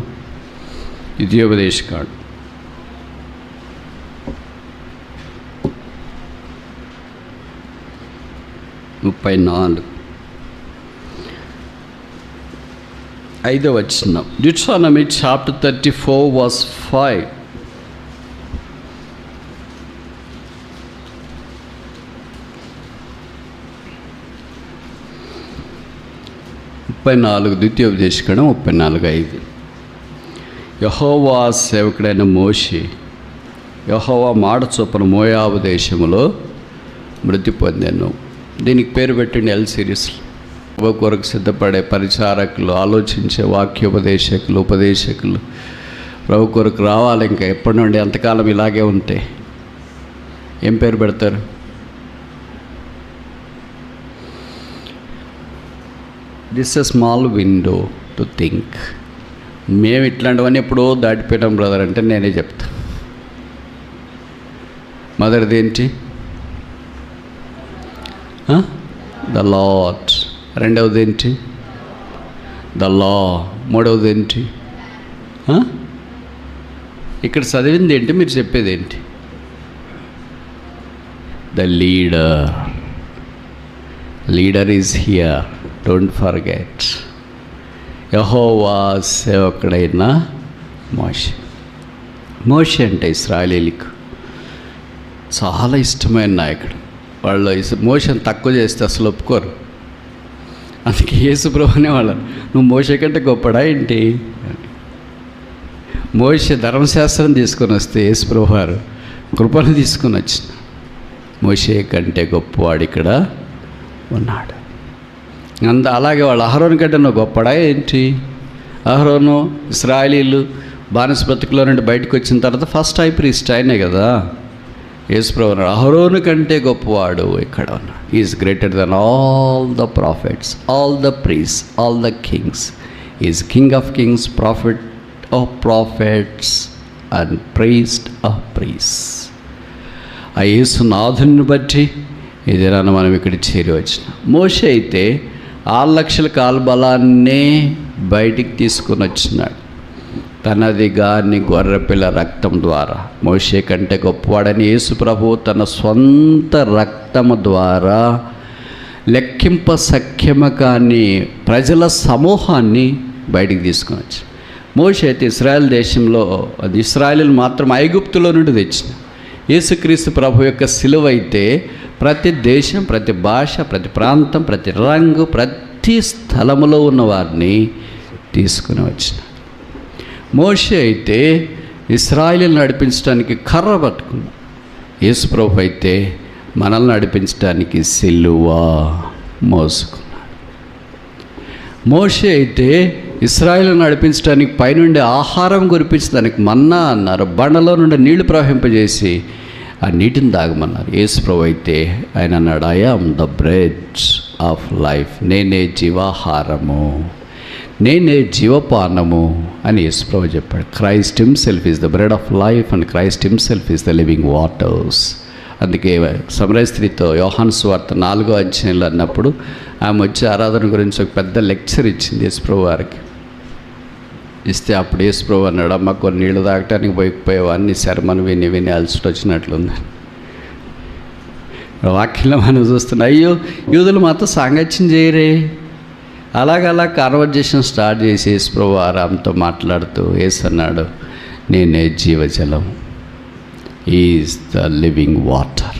ద్వితీయోపదేశకాండం 34 5వ వచనం. Deuteronomy chapter 34 verse 5. ద్వితీయోపదేశకాండం 34:5. యెహోవా సేవకుడైన మోషే యెహోవా మాట చొప్పున మోయాబు దేశములో మృతి పొందాను. దీనికి పేరు పెట్టండి ఎల్ సిరీస్. కొరకు సిద్ధపడే పరిచారకులు, ఆలోచించే వాక్యోపదేశకులు, ఉపదేశకులు ప్రభు కొరకు రావాలి. ఇంకా ఎప్పటి నుండి ఎంతకాలం ఇలాగే ఉంటే ఏం పేరు పెడతారు? This a small window to think. మేము ఇట్లాంటివన్నీ ఎప్పుడో దాటిపోయినాం బ్రదర్ అంటే నేనే చెప్తా. మొదటిది ఏంటి? The Lord. రెండవది ఏంటి? The law. మూడవది ఏంటి? ఇక్కడ చదివింది ఏంటి? మీరు చెప్పేది ఏంటి? The leader. Leader is here, don't forget. యెహోవా సేవకుడైన మోషే. మోషే అంటే ఇశ్రాయేలీలకు చాలా ఇష్టమైన నాయకుడు. వాళ్ళు మోషేని తక్కువ చేస్తే అసలు ఒప్పుకోరు. అందుకే యేసు ప్రభు అనేవాళ్ళు, నువ్వు మోషే కంటే గొప్పడా ఏంటి? మోషే ధర్మశాస్త్రం తీసుకొని వస్తే యేసు ప్రభు వారు కృపను తీసుకొని వచ్చిన. మోషే కంటే గొప్పవాడు ఇక్కడ ఉన్నాడు. అలాగే వాళ్ళు అహరోను కంటే నువ్వు గొప్పడా ఏంటి? అహరోను ఇశ్రాయేలీలు బానిస బ్రతుకులో నుండి బయటకు వచ్చిన తర్వాత ఫస్ట్ హై ప్రీస్ట్ ఆయనే కదా. యేసు ప్రభు అన్నాడు, అహరోను కంటే గొప్పవాడు ఇక్కడ ఉన్నాడు. Is greater than all the profits, all the priest, all the Kings. Is king of Kings, profit of profits and priest of priest. ఆ యేసునాథుని బట్టి ఇదేనా మనం ఇక్కడ చేరి వచ్చిన. మోషే అయితే 6 లక్షల కాల్బలాన్నే బయటికి తీసుకుని వచ్చినాడు. తనది గాని గొర్రెపిల్ల రక్తం ద్వారా. మోషే కంటే గొప్పవాడని యేసు ప్రభు తన సొంత రక్తము ద్వారా లెక్కింప సఖ్యము కాని ప్రజల సమూహాన్ని బయటికి తీసుకుని వచ్చి. మోషే అయితే ఇశ్రాయేల్ దేశంలో, అది ఇశ్రాయేలు మాత్రం ఐగుప్తులో నుండి తెచ్చిన. యేసుక్రీస్తు ప్రభు యొక్క సిలువ అయితే ప్రతి దేశం, ప్రతి భాష, ప్రతి ప్రాంతం, ప్రతి రంగు, ప్రతి స్థలములో ఉన్న వారిని తీసుకుని వచ్చిన. మోషే అయితే ఇశ్రాయేలును నడిపించడానికి కర్ర పట్టుకున్నాడు. యేసు ప్రభు అయితే మనల్ని నడిపించడానికి సిలువ మోసుకున్నాడు. మోషే అయితే ఇశ్రాయేలును నడిపించడానికి పైనుండి ఆహారం కురిపించడానికి మన్నా అన్నారు. బండలో నుండి నీళ్లు ప్రవహింపజేసి ఆ నీటిని తాగమన్నారు. యేసు ప్రభు అయితే ఆయన అన్నాడు, I am the bread of life. నేనే జీవాహారము, నేనే జీవపానము అని యేసు ప్రభు చెప్పాడు. Christ himself is the bread of life and Christ himself is the living waters. అందుకే సమరయ స్త్రీతో యోహాను సువార్త 4వ అధ్యాయంలో అన్నప్పుడు ఆమె వచ్చి ఆరాధన గురించి ఒక పెద్ద లెక్చర్ ఇచ్చింది యేసు ప్రభు వారికి. ఇస్తే అప్పుడు యేసు ప్రభు అన్నాడు, అమ్మ కొన్ని నీళ్ళు తాగటానికి పోయిపోయేవాడిని శర్మను విని విని అలసిట వచ్చినట్లుంది. వాక్యంలో మనం చూస్తున్నాం, అయ్యో యూదులు మాతో సాంగత్యం చేయరే, అలాగలా కాన్వర్జేషన్ స్టార్ట్ చేసి యేసుప్రభు ఆరాంతో మాట్లాడుతూ యేసు అన్నాడు, నేనే జీవజలం, ఈజ్ ద లివింగ్ వాటర్.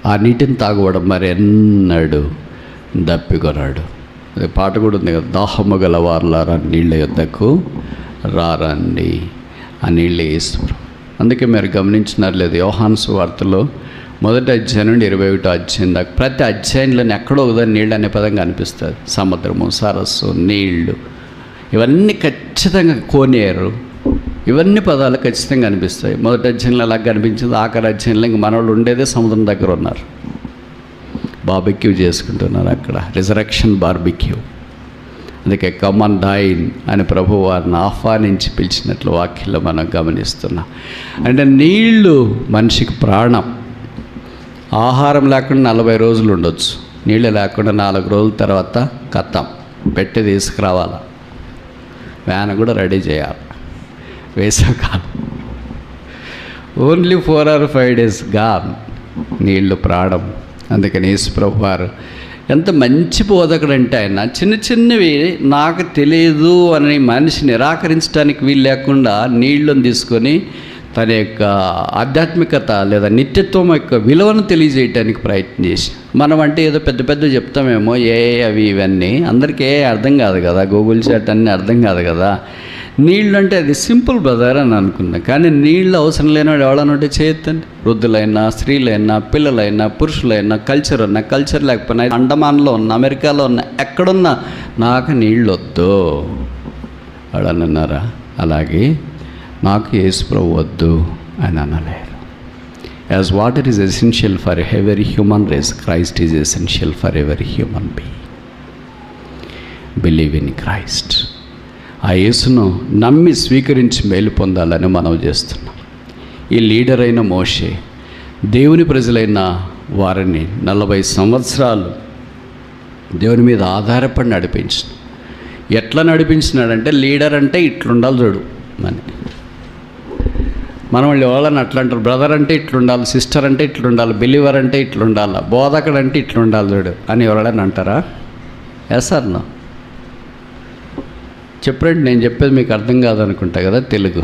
ఆ నీటిని తాగువడం మరి ఎన్నడు దప్పికొన్నాడు. అదే పాట కూడా ఉంది కదా, దాహము గల వారులారా నీళ్ళ యొద్దకు రారండి. ఆ నీళ్ళే యేసు. అందుకే మీరు గమనించినారు లేదు, యోహాను సువార్తలో 1వ అధ్యాయం నుండి 21వ అధ్యాయం దాకా ప్రతి అధ్యాయంలోనే ఎక్కడో ఒకదాని నీళ్ళు అనే పదం కనిపిస్తుంది. సముద్రము, సరస్సు, నీళ్లు, ఇవన్నీ ఖచ్చితంగా కోనేరు, ఇవన్నీ పదాలు ఖచ్చితంగా కనిపిస్తాయి. 1వ అధ్యాయంలో అలా కనిపించింది. ఆఖరి అధ్యాయంలో ఇంక మనవాళ్ళు ఉండేదే సముద్రం దగ్గర ఉన్నారు, బార్బిక్యూ చేసుకుంటున్నారు అక్కడ, రిజరక్షన్ బార్బిక్యూ. అందుకే కమన్ డైన్ అని ప్రభు వారిని ఆహ్వానించి పిలిచినట్లు వాక్యంలో మనం గమనిస్తున్నాం. అంటే నీళ్ళు మనిషికి ప్రాణం. ఆహారం లేకుండా 40 రోజులు ఉండొచ్చు, నీళ్ళు లేకుండా 4 రోజుల తర్వాత కథం, పెట్టి తీసుకురావాలి, వ్యాన్ కూడా రెడీ చేయాలి. వేసవకాలం ఓన్లీ 4 or 5 days గాన్. నీళ్ళు ప్రాణం. అందుకని యేసు ప్రభు వారు ఎంత మంచి బోధకుడు అంటే ఆయన చిన్న చిన్నవి నాకు తెలియదు అని మనిషి నిరాకరించడానికి వీలు లేకుండా నీళ్ళని తీసుకొని తన యొక్క ఆధ్యాత్మికత లేదా నిత్యత్వం యొక్క విలువను తెలియజేయడానికి ప్రయత్నం చేసి, మనం అంటే ఏదో పెద్ద పెద్ద చెప్తామేమో అవి ఇవన్నీ అందరికీ అర్థం కాదు కదా, గూగుల్ చాట్ అన్నీ అర్థం కాదు కదా. నీళ్ళు అంటే అది సింపుల్ బ్రదర్ అని అనుకున్నాం. కానీ నీళ్ళు అవసరం లేనివాడు ఎవడన్నా ఉంటే చేయొద్దండి. వృద్ధులైనా, స్త్రీలైనా, పిల్లలైనా, పురుషులైనా, కల్చర్ ఉన్నా, కల్చర్ లేకపోయినా, అండమాన్లో ఉన్న, అమెరికాలో ఉన్న, ఎక్కడున్నా నాకు నీళ్ళు వద్దు వాడని అన్నారా? అలాగే నాకు యేసు ప్రభు వద్దు అని అనలేరు. As water is essential for every human race, Christ is essential for every human being. Believe in Christ. ఆ యేసును నమ్మి స్వీకరించి మేలు పొందాలని మనం చేస్తున్నాం. ఈ లీడర్ అయిన మోషే దేవుని ప్రజలైన వారిని 40 సంవత్సరాలు దేవుని మీద ఆధారపడి నడిపించిన. ఎట్లా నడిపించినాడంటే, లీడర్ అంటే ఇట్లుండాలి చూడు అని. మనం వాళ్ళు ఎవరైనా అట్లా అంటారు, బ్రదర్ అంటే ఇట్లుండాలి, సిస్టర్ అంటే ఇట్లుండాలి, బిలీవర్ అంటే ఇట్లుండాలి, బోధకుడు అంటే ఇట్లుండాలి చూడు అని ఎవరైనా అంటారా? సార్ నా చెప్పండి, నేను చెప్పేది మీకు అర్థం కాదనుకుంటా కదా Telugu.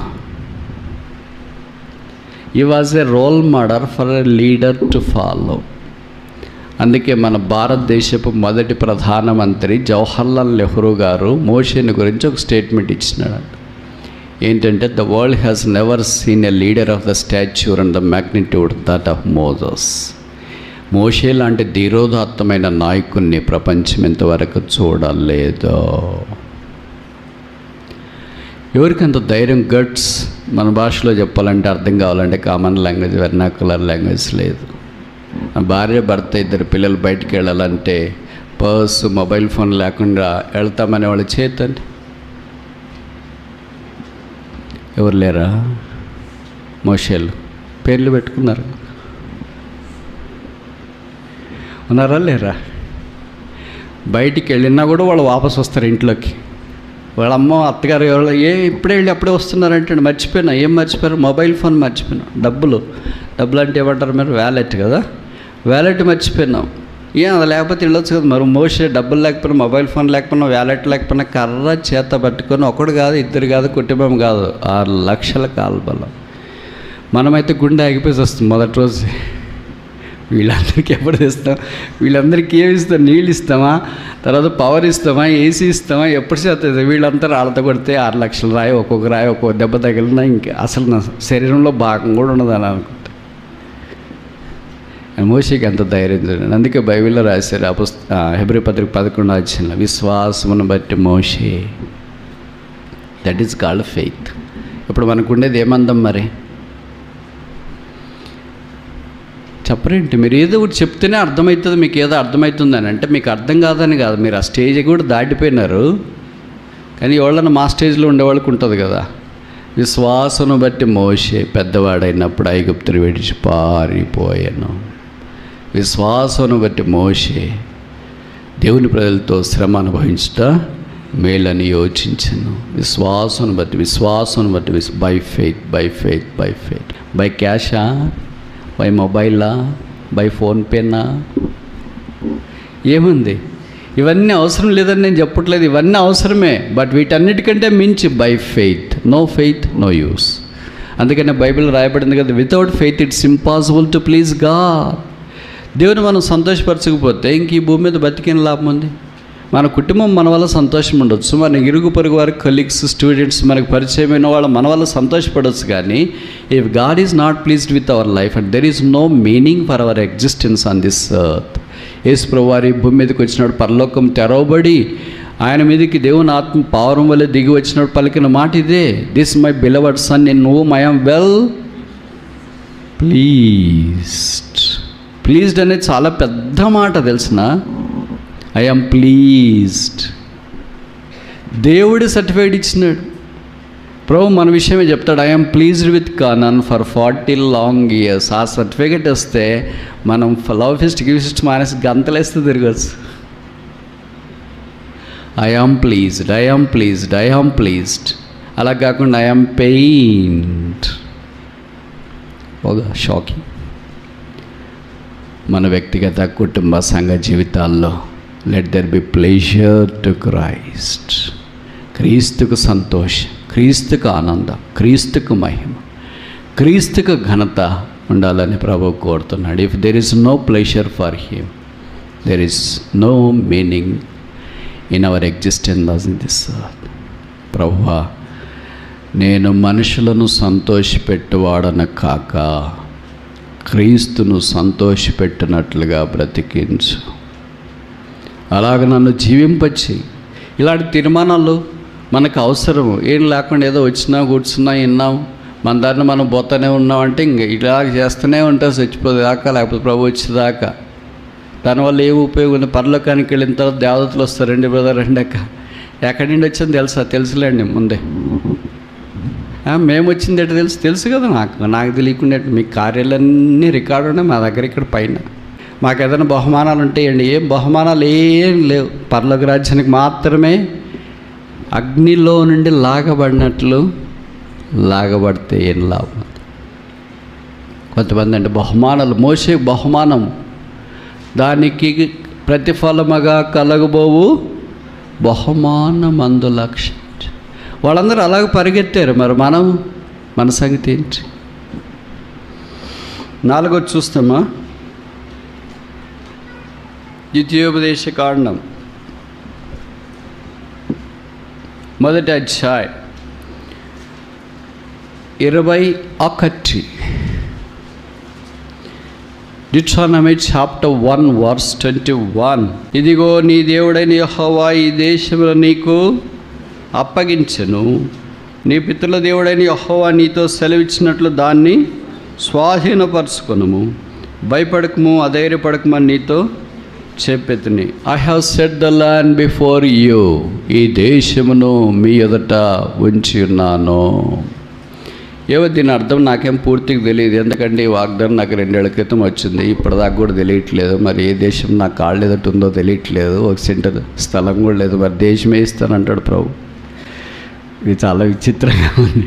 He was a role model for a leader to follow. అందుకే మన భారతదేశపు మొదటి ప్రధానమంత్రి జవహర్లాల్ నెహ్రూ గారు మోషేని గురించి ఒక స్టేట్మెంట్ ఇచ్చినాడు. ఏంటంటే, the world has never seen a leader of the stature and the magnitude that of Moses. మోషే లాంటి ధీరోదాత్తమైన నాయకుడిని ప్రపంచం ఇంతవరకు చూడలేదు. ఎవరికంత ధైర్యం, గట్స్, మన భాషలో చెప్పాలంటే, అర్థం కావాలంటే కామన్ లాంగ్వేజ్, వెర్నాకులర్ లాంగ్వేజ్ లేదు. భార్య భర్త 2 పిల్లలు బయటికి వెళ్ళాలంటే పర్స్, మొబైల్ ఫోన్ లేకుండా వెళ్తామనే వాళ్ళు చేతండి. ఎవరు లేరా? మోషేలు పేర్లు పెట్టుకున్నారు, ఉన్నారా లేరా? బయటికి వెళ్ళినా కూడా వాళ్ళు వాపసు వస్తారు ఇంట్లోకి. వాళ్ళ అమ్మ, అత్తగారు ఎవరు ఇప్పుడే వెళ్ళి అప్పుడే వస్తున్నారంటే మర్చిపోయినా. ఏం మర్చిపోయారు? మొబైల్ ఫోన్ మర్చిపోయినా. డబ్బులు అంటే ఏమంటారు మీరు? వ్యాలెట్ కదా, వ్యాలెట్ మర్చిపోయినాం. అది లేకపోతే వెళ్ళొచ్చు కదా. మరి మోషే డబ్బులు లేకపోయినా, మొబైల్ ఫోన్ లేకపోయినా, వ్యాలెట్ లేకపోయినా కర్ర చేత పట్టుకొని ఒకడు కాదు, 2 కాదు, కుటుంబం కాదు, 6 లక్షల కాల్బలం. మనమైతే గుండె ఆగిపోయి వస్తుంది మొదటి రోజు. వీళ్ళందరికీ ఎప్పుడు ఇస్తాం? వీళ్ళందరికీ ఏమి ఇస్తాం? నీళ్ళు ఇస్తామా? తర్వాత పవర్ ఇస్తామా? ఏసీ ఇస్తామా? ఎప్పుడు చేస్తుంది? వీళ్ళంతా రాళ్ళతో కొడితే 6 లక్షల రాయి, ఒక్కొక్క రాయి ఒక్కొక్క దెబ్బ తగిలినా ఇంకా అసలు నా శరీరంలో భాగం కూడా ఉండదు అని అనుకుంటా. మోషేకి ఎంత ధైర్యం చూడండి. అందుకే బైబిల్లో రాశారు, హెబ్రీ పత్రిక 11వ అధ్యాయంలో, విశ్వాసమును బట్టి మోషే, దట్ ఈస్ కాల్డ్ ఫెయిత్. ఇప్పుడు మనకు ఉండేది ఏమందం మరి? చెప్పరేంటి? మీరు ఏదో ఒకటి చెప్తేనే అర్థమవుతుంది, మీకు ఏదో అర్థమవుతుందని. అంటే మీకు అర్థం కాదని కాదు, మీరు ఆ స్టేజ్ కూడా దాటిపోయినారు. కానీ ఎవళ్ళన్నా మా స్టేజ్లో ఉండేవాళ్ళకి ఉంటుంది కదా. విశ్వాసను బట్టి మోషే పెద్దవాడైనప్పుడు ఐగుప్తును విడిచి పారిపోయాను. విశ్వాసను బట్టి మోషే దేవుని ప్రజలతో శ్రమ అనుభవించుట మేలని యోచించను. విశ్వాసను బట్టి బై ఫెయిత్. బై క్యాషా, బై మొబైలా, బై ఫోన్పేనా? ఏముంది? ఇవన్నీ అవసరం లేదని నేను చెప్పట్లేదు, ఇవన్నీ అవసరమే. బట్ వీటన్నిటికంటే మించి by faith, no faith no use. అందుకనే బైబిల్ రాయబడింది కదా, without faith it's impossible to please God. దేవుని మనం సంతోషపరచకపోతే ఇంక ఈ భూమి మీద బతికేం లాభం ఉంది? మన కుటుంబం మన వల్ల సంతోషం ఉండొచ్చు, మన ఇరుగు పొరుగు వారి కొలీగ్స్, స్టూడెంట్స్, మనకు పరిచయమైన వాళ్ళు మన వల్ల సంతోషపడవచ్చు. కానీ if God is not pleased with our life and there is no meaning for our existence on this earth. యేసు ప్రభువు వారి భూమి మీదకి వచ్చినాడు, పరలోకం తెరవబడి ఆయన మీదకి దేవుని ఆత్మ పావురం వల్ల దిగి వచ్చినప్పుడు పలికిన మాట ఇదే, this my beloved son in whom I am well pleased. Pleased అనేది చాలా పెద్ద మాట తెలిసిన. I am pleased. దేవుడు సర్టిఫికేట్ ఇచ్చినాడు. ప్రభు మన విషయమే చెప్తాడు, I am pleased with Canaan for 40 long years. ఆ సర్టిఫికేట్ వస్తే మనం లవ్ ఫెస్ట్ గివ్ ఫెస్ట్ మానేసి గంతలేస్తే తిరగచ్చు. I am pleased, I am pleased, I am pleased. అలా కాకుండా ఐ యామ్ పెయిన్డ్. ఒక షాకింగ్. మన వ్యక్తిగత కుటుంబ సంఘ జీవితాల్లో let there be pleasure to Christ. క్రీస్తుకు సంతోషం, క్రీస్తుకు ఆనందం, క్రీస్తుకు మహిమ, క్రీస్తుకు ఘనత ఉండాలని ప్రభువు కోరుతున్నాడు. If there is no pleasure for him, there is no meaning in our existence in this earth. ప్రభువా, నేను మనుషులను సంతోషపెట్టువాడన కాక క్రీస్తును సంతోషపెట్టినట్లుగా బ్రతికించు. అలాగ నన్ను జీవింపచ్చి. ఇలాంటి తీర్మానాలు మనకు అవసరం. ఏం లేకుండా ఏదో వచ్చినా కూర్చున్నా విన్నాం, మన దారిని మనం పోతూనే ఉన్నామంటే ఇంక ఇలా చేస్తూనే ఉంటాం చచ్చిపోదాకా, లేకపోతే ప్రభు వచ్చేదాకా. దానివల్ల ఏం ఉపయోగం? పరలోకానికి వెళ్ళిన తర్వాత దేవతలు వస్తారండి, బ్రదర్ అండి అక్క. ఎక్కడి నుండి వచ్చింది తెలుసా? తెలుసులేండి ముందే. మేము వచ్చింది ఎట్లా తెలుసు కదా నాకు తెలియకుండా. మీ కార్యాలన్నీ రికార్డు ఉన్నాయి మా దగ్గర ఇక్కడ పైన. మాకు ఏదైనా బహుమానాలు ఉంటాయండి, ఏం బహుమానాలు ఏం లేవు. పరలోక రాజ్యానికి మాత్రమే అగ్నిలో నుండి లాగబడినట్లు లాగబడితే ఏం లాభం? కొంతమంది అంటే బహుమానాలు, మోసే బహుమానం, దానికి ప్రతిఫలముగా కలగబోవు బహుమానమందు లక్ష్యం. వాళ్ళందరూ అలాగ పరిగెత్తారు. మరి మన సంగతి ఏంటి? 4 చూస్తామా? ద్వితీయోపదేశ కాండం 1వ అధ్యాయం 21. Deuteronomy chapter 1 verse 21. ఇదిగో నీ దేవుడైన యెహోవా ఈ దేశములో నీకు అప్పగించెను. నీ పితరుల దేవుడైన యెహోవా నీతో సెలవిచ్చినట్లు దాన్ని స్వాధీనపరచుకొనుము. భయపడకము, అధైర్యపడకమని నీతో చెప్పెతిని. I have set the land before you. ఈ దేశమును మీ ఎదుట ఉంచి ఉన్నాను. ఏవో దీని అర్థం నాకేం పూర్తిగా తెలియదు, ఎందుకంటే ఈ వాగ్దానం నాకు 2 ఏళ్ల క్రితం వచ్చింది. ఇప్పటిదాకా కూడా తెలియట్లేదు. మరి ఏ దేశం నా కాళ్ళు ఎదుట ఉందో తెలియట్లేదు. 1 సెంటర్ స్థలం కూడా లేదు. మరి దేశమే ఇస్తానంటాడు ప్రభు. ఇది చాలా విచిత్రంగా ఉంది.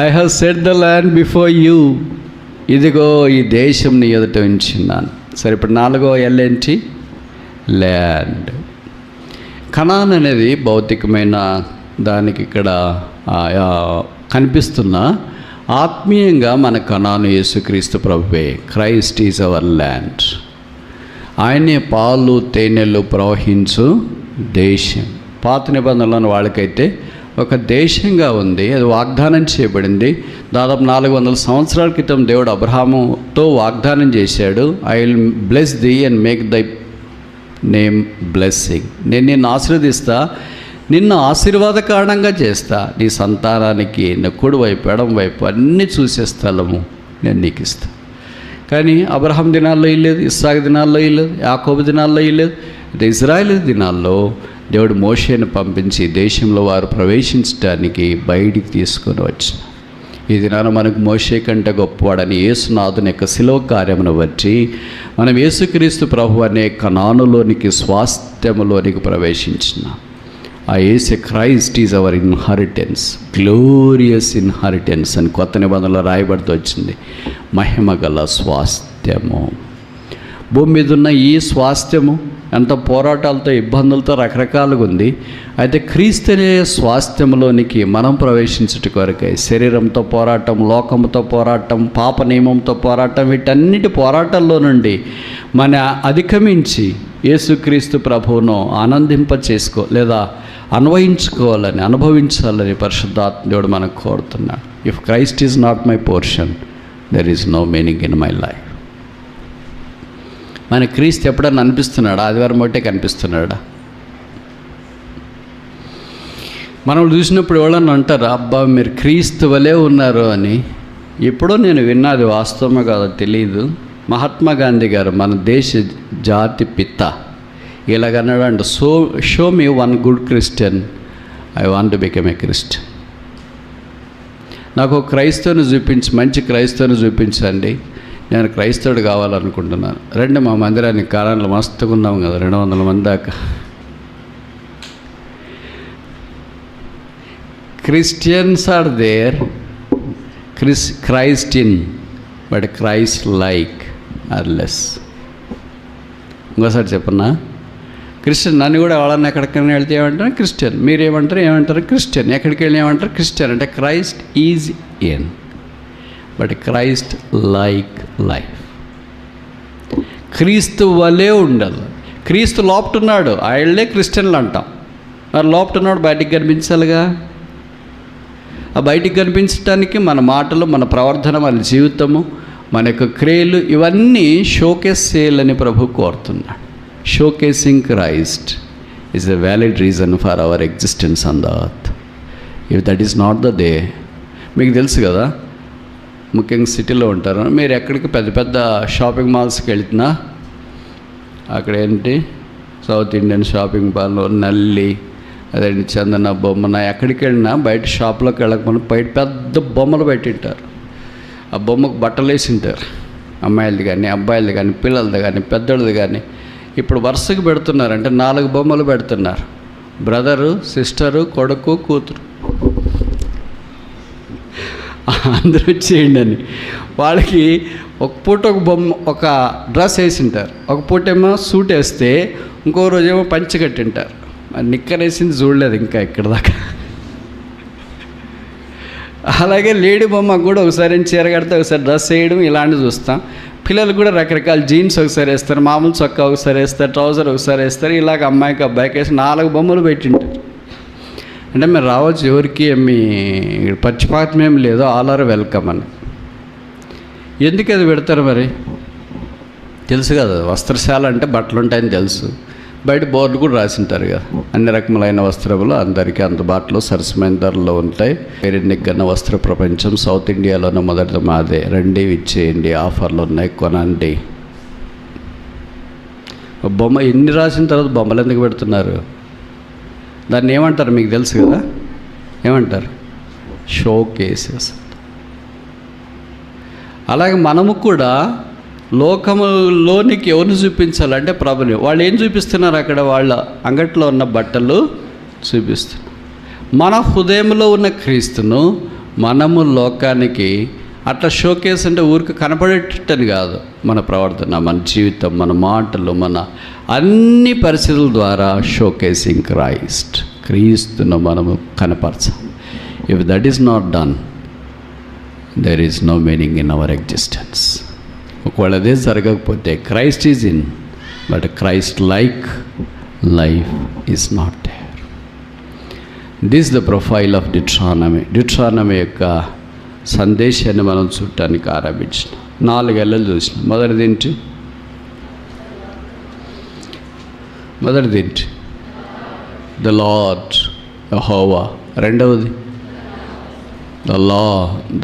I have set the land before you. ఇదిగో ఈ దేశం నీ ఎదుట ఉంచున్నాను. సరే, ఇప్పుడు 4వ ఎల్ ఏంటి? ల్యాండ్. కనాన్ అనేది భౌతికమైన దానికి ఇక్కడ కనిపిస్తున్న, ఆత్మీయంగా మన కనాను యేసుక్రీస్తు ప్రభువే. Christ is our land. ఆయనే పాలు తేనెలు ప్రవహించు దేశం. పాత నిబంధనలను వాళ్ళకైతే ఒక దేశంగా ఉంది, అది వాగ్దానం చేయబడింది. దాదాపు 400 సంవత్సరాల క్రితం దేవుడు అబ్రహాముతో వాగ్దానం చేశాడు, I will bless the and make దై నేమ్ బ్లెస్సింగ్. నేను నిన్ను ఆశీర్వదిస్తా, నిన్ను ఆశీర్వాద కారణంగా చేస్తా. నీ సంతానానికి కుడి వైపు ఎడం వైపు అన్నీ చూసే స్థలము నేను నీకు ఇస్తా. కానీ అబ్రహాం దినాల్లో ఇల్లేదు, ఇస్సాకు దినాల్లో ఇల్లేదు, యాకోబు దినాల్లో ఇల్లేదు. ఇజ్రాయేల్ దినాల్లో దేవుడు మోషేను పంపించి దేశంలో వారు ప్రవేశించడానికి బయటికి తీసుకొని వచ్చిన. ఈ దినాన మనకు మోషే కంటే గొప్పవాడని యేసునాథుని యొక్క శిలువ కార్యమును బట్టి మనం యేసుక్రీస్తు ప్రభు అనే కనానులోనికి, స్వాస్థ్యములోనికి ప్రవేశించిన ఆ యేసు Christ is our inheritance, glorious inheritance అని కొత్త నిబంధనలో రాయబడుతూ వచ్చింది. మహిమ గల స్వాస్థ్యము. భూమి మీద ఉన్న ఈ స్వాస్థ్యము ఎంత పోరాటాలతో, ఇబ్బందులతో రకరకాలుగా ఉంది. అయితే క్రీస్తు అనే స్వాస్థ్యంలోనికి మనం ప్రవేశించుట కొరకై శరీరంతో పోరాటం, లోకంతో పోరాటం, పాప నియమంతో పోరాటం, వీటన్నిటి పోరాటాల్లో నుండి మన అధిగమించి యేసుక్రీస్తు ప్రభువును లేదా అనుభవించాలని పరిశుద్ధాత్మ దేవుడు మనకు కోరుతున్నాడు. If Christ is not my portion, there is no meaning in my life. మన క్రీస్తు ఎప్పుడన్నా అనిపిస్తున్నాడా? ఆదివారం ఒకటే కనిపిస్తున్నాడా? మనం చూసినప్పుడు ఎవరన్నా అంటారు, అబ్బా మీరు క్రీస్తు వలే ఉన్నారు అని. ఎప్పుడో నేను విన్నది, వాస్తవమే కాదో తెలియదు. మహాత్మా గాంధీ గారు, మన దేశ జాతి పిత, ఇలాగన్నాడు అంట, show me one good Christian, I want to become a Christian. నాకు క్రైస్తవుని చూపించి, మంచి క్రైస్తవుని చూపించండి, నేను క్రైస్తవుడు కావాలనుకుంటున్నాను. రండి మా మందిరానికి, కాలంలో మస్తుగా ఉన్నాం కదా, 200 మంది దాకా. Christians are there, Christ in, but Christ like are less. ఇంకోసారి చెప్పన్నా, క్రిస్టియన్. నన్ను కూడా ఎవరన్నా ఎక్కడికైనా వెళ్తే ఏమంటారు? క్రిస్టియన్. ఏమంటారు? క్రిస్టియన్. ఎక్కడికి వెళ్ళి ఏమంటారు? క్రిస్టియన్. అంటే Christ is in, but Christ like life. క్రీస్తు వలే ఉండాలి. క్రీస్తు లోపటున్నాడు, ఆయళ్ళే క్రిస్టియన్లు అంటాం. మరి లోపటున్నాడు, బయటికి కనిపించాలిగా. ఆ బయటికి కనిపించడానికి మన మాటలు, మన ప్రవర్తన, మన జీవితము, మన యొక్క క్రియలు, ఇవన్నీ షోకేస్ చేయాలని ప్రభు కోరుతున్నాడు. Showcasing Christ is a valid reason for our existence on the earth. If that is not the day, మీకు తెలుసు కదా, ముఖ్యంగా సిటీలో ఉంటారు మీరు, ఎక్కడికి పెద్ద పెద్ద షాపింగ్ మాల్స్కి వెళ్తున్నా అక్కడ ఏంటి, సౌత్ ఇండియన్ షాపింగ్ మాల్, నల్లి, అదేంటి చందన, బొమ్మన, ఎక్కడికి వెళ్ళినా బయట షాప్లోకి వెళ్ళకపోయినా బయట పెద్ద బొమ్మలు పెట్టింటారు. ఆ బొమ్మకు బట్టలు వేసింటారు, అమ్మాయిలది కానీ, అబ్బాయిలది కానీ, పిల్లలది కానీ, పెద్దోళ్ళది కానీ. ఇప్పుడు వరుసకు పెడుతున్నారు, అంటే 4 బొమ్మలు పెడుతున్నారు, బ్రదరు, సిస్టరు, కొడుకు, కూతురు, అందరూ వచ్చేయండి అని. వాళ్ళకి ఒక పూట ఒక బొమ్మ, ఒక డ్రెస్ వేసింటారు, ఒక పూట ఏమో సూట్ వేస్తే, ఇంకో రోజేమో పంచె కట్టింటారు. నిక్కర్ వేసింది చూడలేదు ఇంకా ఇక్కడ దాకా. అలాగే లేడీ బొమ్మ కూడా ఒకసారి చీర కడితే, ఒకసారి డ్రెస్ వేయడం, ఇలాంటివి చూస్తాం. పిల్లలు కూడా రకరకాల జీన్స్ ఒకసారి వేస్తారు, మామూలు చొక్కా ఒకసారి వేస్తారు, ట్రౌజర్ ఒకసారి వేస్తారు. ఇలాగ అమ్మాయికి అబ్బాయికి వేసి 4 బొమ్మలు పెట్టింటారు. అంటే మీరు రావచ్చు, ఎవరికి మీ పక్షపాతం ఏం లేదో, ఆల్ ఆర్ వెల్కమ్ అని. ఎందుకు అది పెడతారు మరి? తెలుసు కదా, వస్త్రశాల అంటే బట్టలు ఉంటాయని తెలుసు. బయట బోర్డు కూడా రాసింటారు కదా, అన్ని రకములైన వస్త్రములు అందరికీ అందుబాటులో సరసమైన ధరలో ఉంటాయి. పేరెన్నికన్న వస్త్ర ప్రపంచం సౌత్ ఇండియాలోనే మొదటి మాదే, రండి ఇచ్చేయండి, ఆఫర్లు ఉన్నాయి, కొనండి. బొమ్మ ఎన్ని రాసిన తర్వాత బొమ్మలు ఎందుకు పెడుతున్నారు? దాన్ని ఏమంటారు మీకు తెలుసు కదా, ఏమంటారు? Show cases. అలాగే మనము కూడా లోకములోనికి ఎవరిని చూపించాలంటే ప్రభుని. వాళ్ళు ఏం చూపిస్తున్నారు అక్కడ? వాళ్ళ అంగట్లో ఉన్న బట్టలు చూపిస్తున్నారు. మన హృదయంలో ఉన్న క్రీస్తును మనము లోకానికి అట్లా షోకేస్ అంటే ఊరికి కనపడేటని కాదు. మన ప్రవర్తన, మన జీవితం, మన మాటలు, మన అన్ని పరిస్థితుల ద్వారా షోకేసింగ్ క్రైస్ట్, క్రీస్తును మనము కనపరచాలి. If that is not done, there is no meaning in our existence. ఒకవేళ అదే జరగకపోతే, Christ is in but Christ like life is not there. This the profile of Deuteronomy యొక్క సందేశాన్ని మనం చూడటానికి ఆరంభించిన 4 ఏళ్ళలు చూసినాం. మొదటిదేంటి? ద లార్డ్ యెహోవా. రెండవది ద లా,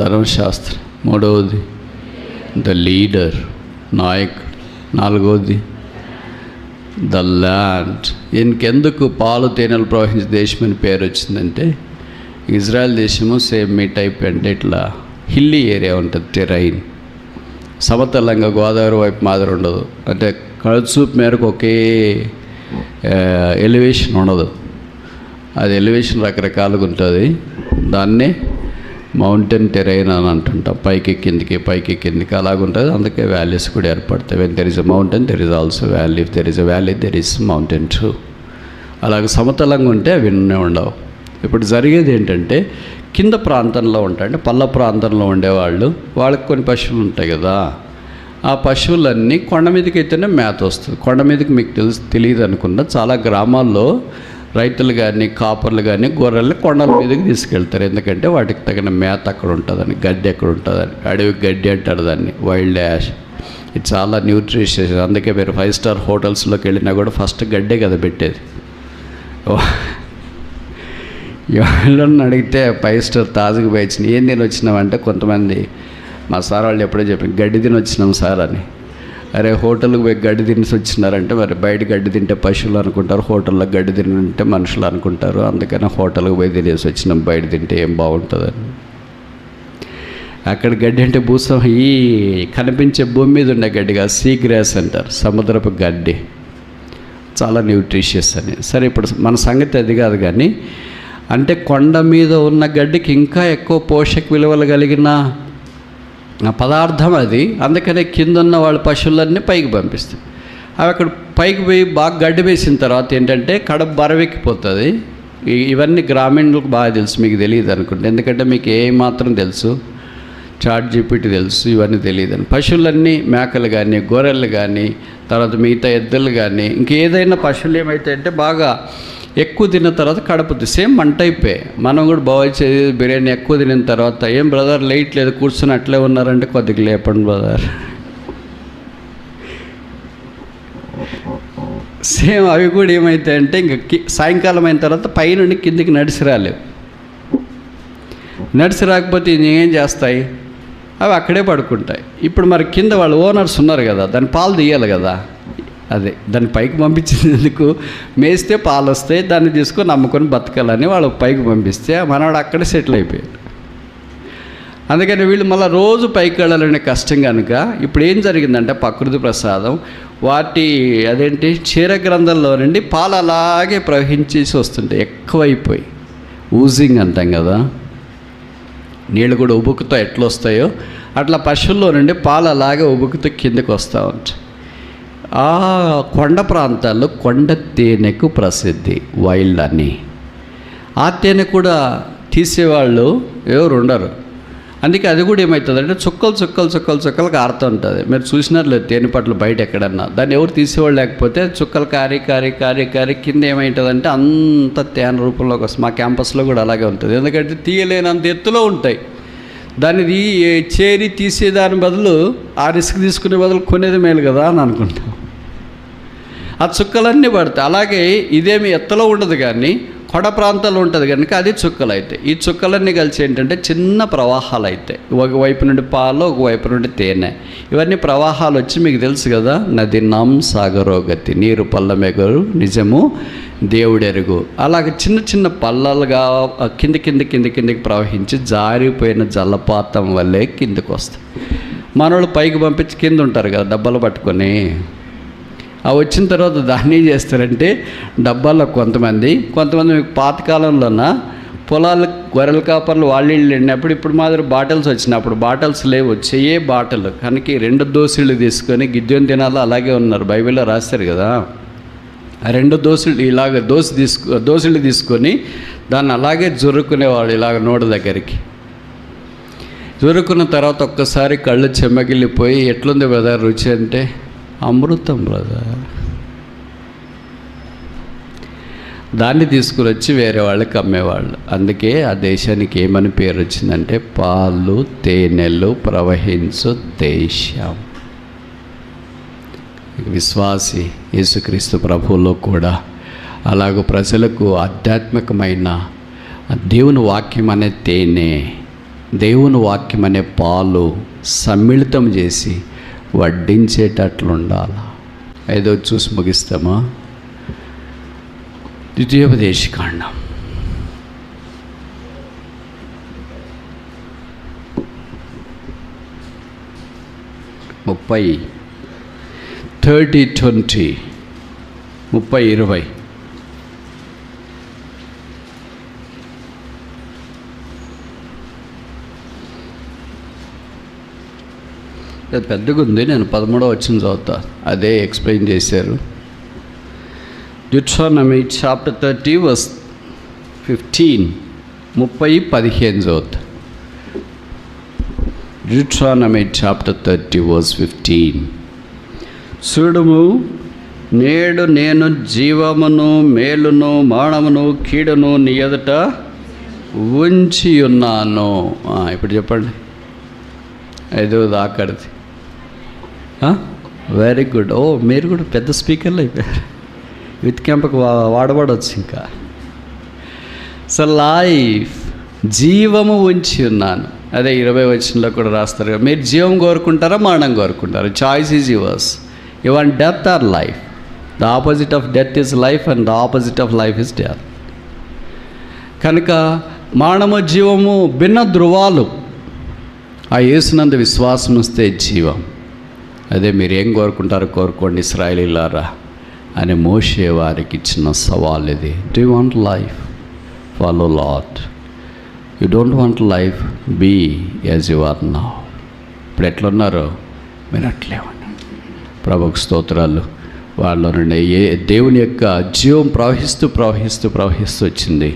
ధర్మశాస్త్రం. మూడవది ద లీడర్, నాయకుడు. నాలుగవది ద ల్యాండ్. ఇంకెందుకు పాలు తేనెలు ప్రవహించే దేశం అని పేరు వచ్చిందంటే, ఇజ్రాయెల్ దేశము సేమ్ మీ టైప్, అంటే ఇట్లా హిల్లీ ఏరియా ఉంటుంది, టెరైన్. సమతలంగా గోదావరి వైపు మాదిరి ఉండదు, అంటే కళ్ళచూపు మేరకు ఒకే ఎలివేషన్ ఉండదు. అది ఎలివేషన్ రకరకాలుగా ఉంటుంది. దాన్నే మౌంటైన్ టెరైన్ అని అంటుంటాం, పైకి కిందికి అలాగుంటుంది. అందుకే వ్యాలీస్ కూడా ఏర్పడతాయి. When there is a mountain there is also valley, if there is a valley there is mountain two. అలాగే సమతలంగా ఉంటే అవి ఉండవు. ఇప్పుడు జరిగేది ఏంటంటే కింద ప్రాంతంలో ఉంటాయి, అంటే పల్ల ప్రాంతంలో ఉండేవాళ్ళు, వాళ్ళకి కొన్ని పశువులు ఉంటాయి కదా, ఆ పశువులన్నీ కొండ మీదకి అయితేనే మేత వస్తుంది. కొండ మీదకి మీకు తెలియదు అనుకున్నా, చాలా గ్రామాల్లో రైతులు కానీ కాపర్లు కానీ గొర్రెల్ని కొండల మీదకి తీసుకెళ్తారు. ఎందుకంటే వాటికి తగిన మేత అక్కడ ఉంటుందని, గడ్డి ఎక్కడ ఉంటుందని. అడవి గడ్డి అంటారు దాన్ని, వైల్డ్ యాష్. ఇది చాలా న్యూట్రిషియస్. అందుకే మీరు 5 స్టార్ హోటల్స్లోకి వెళ్ళినా కూడా ఫస్ట్ గడ్డే కదా పెట్టేది. ఎవరన్నా అడిగితే 5 స్టార్ తాజుకు పోయి వచ్చినాయి, ఏం తిని వచ్చినామంటే కొంతమంది మా సార్ వాళ్ళు ఎప్పుడో చెప్పి గడ్డి తిని వచ్చినాం సార్ అని. అరే హోటల్కి పోయి గడ్డి తినేసి వచ్చినారంటే మరి బయట గడ్డి తింటే పశువులు అనుకుంటారు, హోటల్లో గడ్డి తింటే మనుషులు అనుకుంటారు. అందుకని హోటల్కి పోయి తినేసి వచ్చినాం, బయట తింటే ఏం బాగుంటుందని. అక్కడ గడ్డి అంటే భూసం, ఈ కనిపించే భూమి మీద ఉండే గడ్డిగా సీ గ్రాస్ అంటారు, సముద్రపు గడ్డి, చాలా న్యూట్రిషియస్ అని. సరే ఇప్పుడు మన సంగతి అది కాదు కానీ, అంటే కొండ మీద ఉన్న గడ్డికి ఇంకా ఎక్కువ పోషక విలువలు కలిగిన పదార్థం అది. అందుకనే కింద ఉన్న వాళ్ళ పశువులన్నీ పైకి పంపిస్తాయి. అవి అక్కడ పైకి పోయి బాగా గడ్డి వేసిన తర్వాత ఏంటంటే కడుపు బరవెక్కిపోతుంది. ఇవన్నీ గ్రామీణులకు బాగా తెలుసు, మీకు తెలియదు అనుకుంటే. ఎందుకంటే మీకు ఏమాత్రం తెలుసు, చాట్ జీపీటీ తెలుసు, ఇవన్నీ తెలియదని. పశువులన్నీ మేకలు కానీ గొర్రెలు కానీ తర్వాత మిగతా ఎద్దులు కానీ ఇంకేదైనా పశువులు ఏమైతే అంటే బాగా ఎక్కువ తిన్న తర్వాత కడుపుతుంది. సేమ్ మంట అయిపోయి మనం కూడా బాగా బిర్యానీ ఎక్కువ తినిన తర్వాత, ఏం బ్రదర్ లైట్ లేదు కూర్చొని అట్లే ఉన్నారంటే కొద్దిగా లేపండి బ్రదర్. సేమ్ అవి కూడా ఏమైతే అంటే ఇంక సాయంకాలం అయిన తర్వాత పైనుండి కిందికి నడిచి రాలేవు. నడిచి రాకపోతే ఏం చేస్తాయి, అవి అక్కడే పడుకుంటాయి. ఇప్పుడు మరి కింద వాళ్ళు ఓనర్స్ ఉన్నారు కదా, దాని పాలు తీయాలి కదా, అదే దాన్ని పైకి పంపించేందుకు మేస్తే పాలు వస్తాయి, దాన్ని తీసుకొని నమ్ముకొని బతకాలని వాళ్ళు పైకి పంపిస్తే మనవాడు అక్కడే సెటిల్ అయిపోయాడు. అందుకని వీళ్ళు మళ్ళీ రోజు పైకి వెళ్ళాలనే కష్టం కనుక ఇప్పుడు ఏం జరిగిందంటే ప్రకృతి ప్రసాదం వాటి అదేంటి క్షీరగ్రంథంలో నుండి పాలు అలాగే ప్రవహించేసి వస్తుంటాయి, ఎక్కువైపోయి ఊజింగ్ అంటాం కదా, నీళ్ళు కూడా ఉబుకుతో ఎట్లా వస్తాయో అట్లా పశువుల్లో నుండి పాలు అలాగే ఉబుకుతో కిందకు వస్తూ ఉంటాయి. ఆ కొండ ప్రాంతాల్లో కొండ తేనెకు ప్రసిద్ధి, వైల్డ్ అని. ఆ తేనె కూడా తీసేవాళ్ళు ఎవరు ఉండరు. అందుకే అది కూడా ఏమవుతుందంటే చుక్కలు కారుతూ ఉంటుంది. మీరు చూసినారు తేనె పట్లు బయట ఎక్కడన్నా, దాన్ని ఎవరు తీసేవాళ్ళు లేకపోతే చుక్కలు కారి కింద ఏమవుతుందంటే అంత తేనె రూపంలోకి వస్తుంది. మా క్యాంపస్లో కూడా అలాగే ఉంటుంది. ఎందుకంటే తీయలేనంత ఎత్తులో ఉంటాయి. దాన్ని చేరి తీసేదాని బదులు ఆ రిస్క్ తీసుకునే బదులు కొనేది మేలు కదా అని అనుకుంటాం. ఆ చుక్కలన్నీ పడతాయి. అలాగే ఇదేమి ఎత్తలో ఉండదు కానీ కొండ ప్రాంతాల్లో ఉంటుంది కనుక అది చుక్కలు అవుతాయి. ఈ చుక్కలన్నీ కలిసి ఏంటంటే చిన్న ప్రవాహాలు అవుతాయి. ఒకవైపు నుండి పాలు, ఒకవైపు నుండి తేనె, ఇవన్నీ ప్రవాహాలు వచ్చి మీకు తెలుసు కదా, నది నాం సాగరోగతి, నీరు పల్లమెగరు నిజము దేవుడెరుగు. అలాగే చిన్న చిన్న పల్లలుగా కిందికి ప్రవహించి జారిపోయిన జలపాతం వల్లే కిందికి వస్తాయి. మనోళ్ళు పైకి పంపించి కింద ఉంటారు కదా డబ్బాలు పట్టుకొని, ఆ వచ్చిన తర్వాత దాన్ని ఏం చేస్తారంటే డబ్బాల్లో కొంతమంది మీకు పాతకాలంలోన పొలాలు గొర్రెల కాపర్లు వాళ్ళు వెళ్ళినప్పుడు ఇప్పుడు మాదిరి బాటిల్స్ వచ్చినప్పుడు బాటిల్స్ లేవు, చెయ్యే బాటిల్ కనుక 2 దోశలు తీసుకొని గిద్దెని తినాలో అలాగే ఉన్నారు, బైబిల్లో రాస్తారు కదా. ఆ 2 దోశలు ఇలాగ దోశలు తీసుకొని దాన్ని అలాగే జుర్రుకునేవాడు, ఇలాగ నోటి దగ్గరికి జుర్రుకున్న తర్వాత ఒక్కసారి కళ్ళు చెమ్మగిల్లిపోయి ఎట్లుంది బ్రదర్ రుచి అంటే, అమృతం బ్రదర్. దాన్ని తీసుకుని వచ్చి వేరే వాళ్ళకి అమ్మేవాళ్ళు. అందుకే ఆ దేశానికి ఏమని పేరు వచ్చిందంటే పాలు తేనెలు ప్రవహించు దేశం. విశ్వాసి యేసుక్రీస్తు ప్రభువులో కూడా అలాగూ ప్రజలకు ఆధ్యాత్మికమైన దేవుని వాక్యం అనే తేనె, దేవుని వాక్యం అనే పాలు సమ్మిళితం చేసి వడ్డించేటట్లు ఉండాలి. 5వ చూసి ముగిస్తామా? ద్వితీయోపదేశకాండం 30:20 30:20. అది పెద్దగా ఉంది, నేను 13వ వచనం చదువుతా. అదే ఎక్స్ప్లెయిన్ చేశారు. Deuteronomy chapter 30 verse 15, 30-15 చదువుతా. Deuteronomy chapter 30 verse 15. చూడుము, నేడు నేను జీవమును మేలును మానమును కీడును నీ ఎదుట ఉంచి ఉన్నాను. ఇప్పుడు చెప్పండి, 5వ దాకడిది. Very good. మీరు కూడా పెద్ద స్పీకర్లు అయిపోయారు. విత్ క్యాంప్కి వాడబడవచ్చు ఇంకా. సో లైఫ్, జీవము ఉంచి ఉన్నాను. అదే 20వ వచనంలో కూడా రాస్తారు కదా, మీరు జీవం కోరుకుంటారా మరణం కోరుకుంటారా? Choice is yours. You want death or life. The opposite of death is life and the opposite of life is death. కనుక మరణము జీవము భిన్న ధృవాలు. ఆ యేసునందు విశ్వాసం వస్తే జీవం. అదే మీరు ఏం కోరుకుంటారో కోరుకోండి ఇశ్రాయేలీయులారా అని మోషే వారికి ఇచ్చిన సవాల్ ఇది. Do you want life? Follow Lord. You don't want life, be as you are now. ఇప్పుడు ఎట్లున్నారో మీరు అట్లే ఉండండి. ప్రభువుకు స్తోత్రాలు. వాళ్ళ నుండి దేవుని యొక్క జీవం ప్రవహిస్తూ వచ్చింది.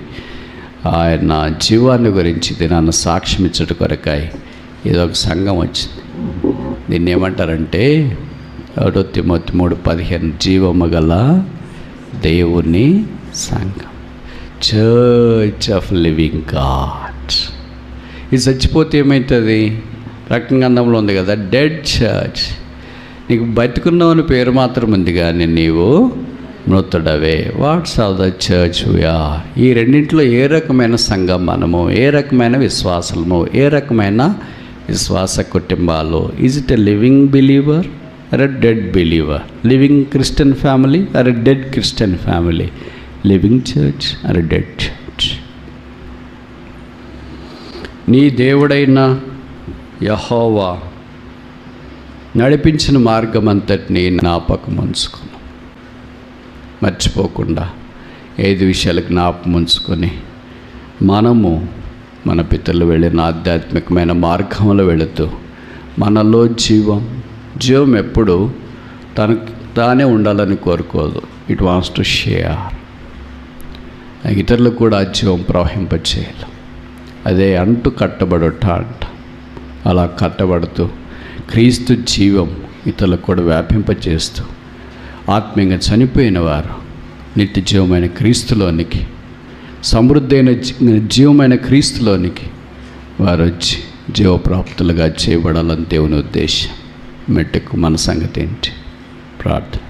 ఆయన జీవాన్ని గురించి దినాన్ని సాక్ష్యం ఇచ్చట కొరకాయి ఇదొక సంఘం వచ్చింది. దీన్ని ఏమంటారంటే 1 తిమోతి 3:15, జీవము గల దేవుని సంఘం, చర్చ్ ఆఫ్ లివింగ్ గాడ్. ఇది చచ్చిపోతే ఏమవుతుంది? రక్తగంధంలో ఉంది కదా, డెడ్ చర్చ్. నీకు బతుకున్నావని పేరు మాత్రం ఉంది కానీ నీవు మృతుడవే. What's of the church we are. ఈ రెండింటిలో ఏ రకమైన సంఘం మనము, ఏ రకమైన విశ్వాసము, ఏ రకమైన విశ్వాస కుటుంబాలు? Is it a living believer or a dead believer? Living Christian family or a dead Christian family? Living church or a dead church? నీ దేవుడైన యెహోవా నడిపించిన మార్గం అంతటినీ జ్ఞాపకం ఉంచుకుని, మర్చిపోకుండా 5 విషయాలు జ్ఞాపకం ఉంచుకొని మనము మన పితరులు వెళ్ళిన ఆధ్యాత్మికమైన మార్గంలో వెళుతూ మనలో జీవం ఎప్పుడు తనకు తానే ఉండాలని కోరుకోదు. It wants to share. ఇతరులకు కూడా జీవం ప్రవహింపచేయాలి. అదే అంటు కట్టబడుట అంట. అలా కట్టబడుతూ క్రీస్తు జీవం ఇతరులకు కూడా వ్యాపింపచేస్తూ ఆత్మీయంగా చనిపోయిన వారు నిత్య జీవమైన క్రీస్తులోనికి, సమృద్ధైన జీవమైన క్రీస్తులోనికి వారు వచ్చి జీవప్రాప్తులుగా చేయబడాలని దేవుని ఉద్దేశం. మెట్టుకు మన సంగతి ఏంటి? ప్రార్థన.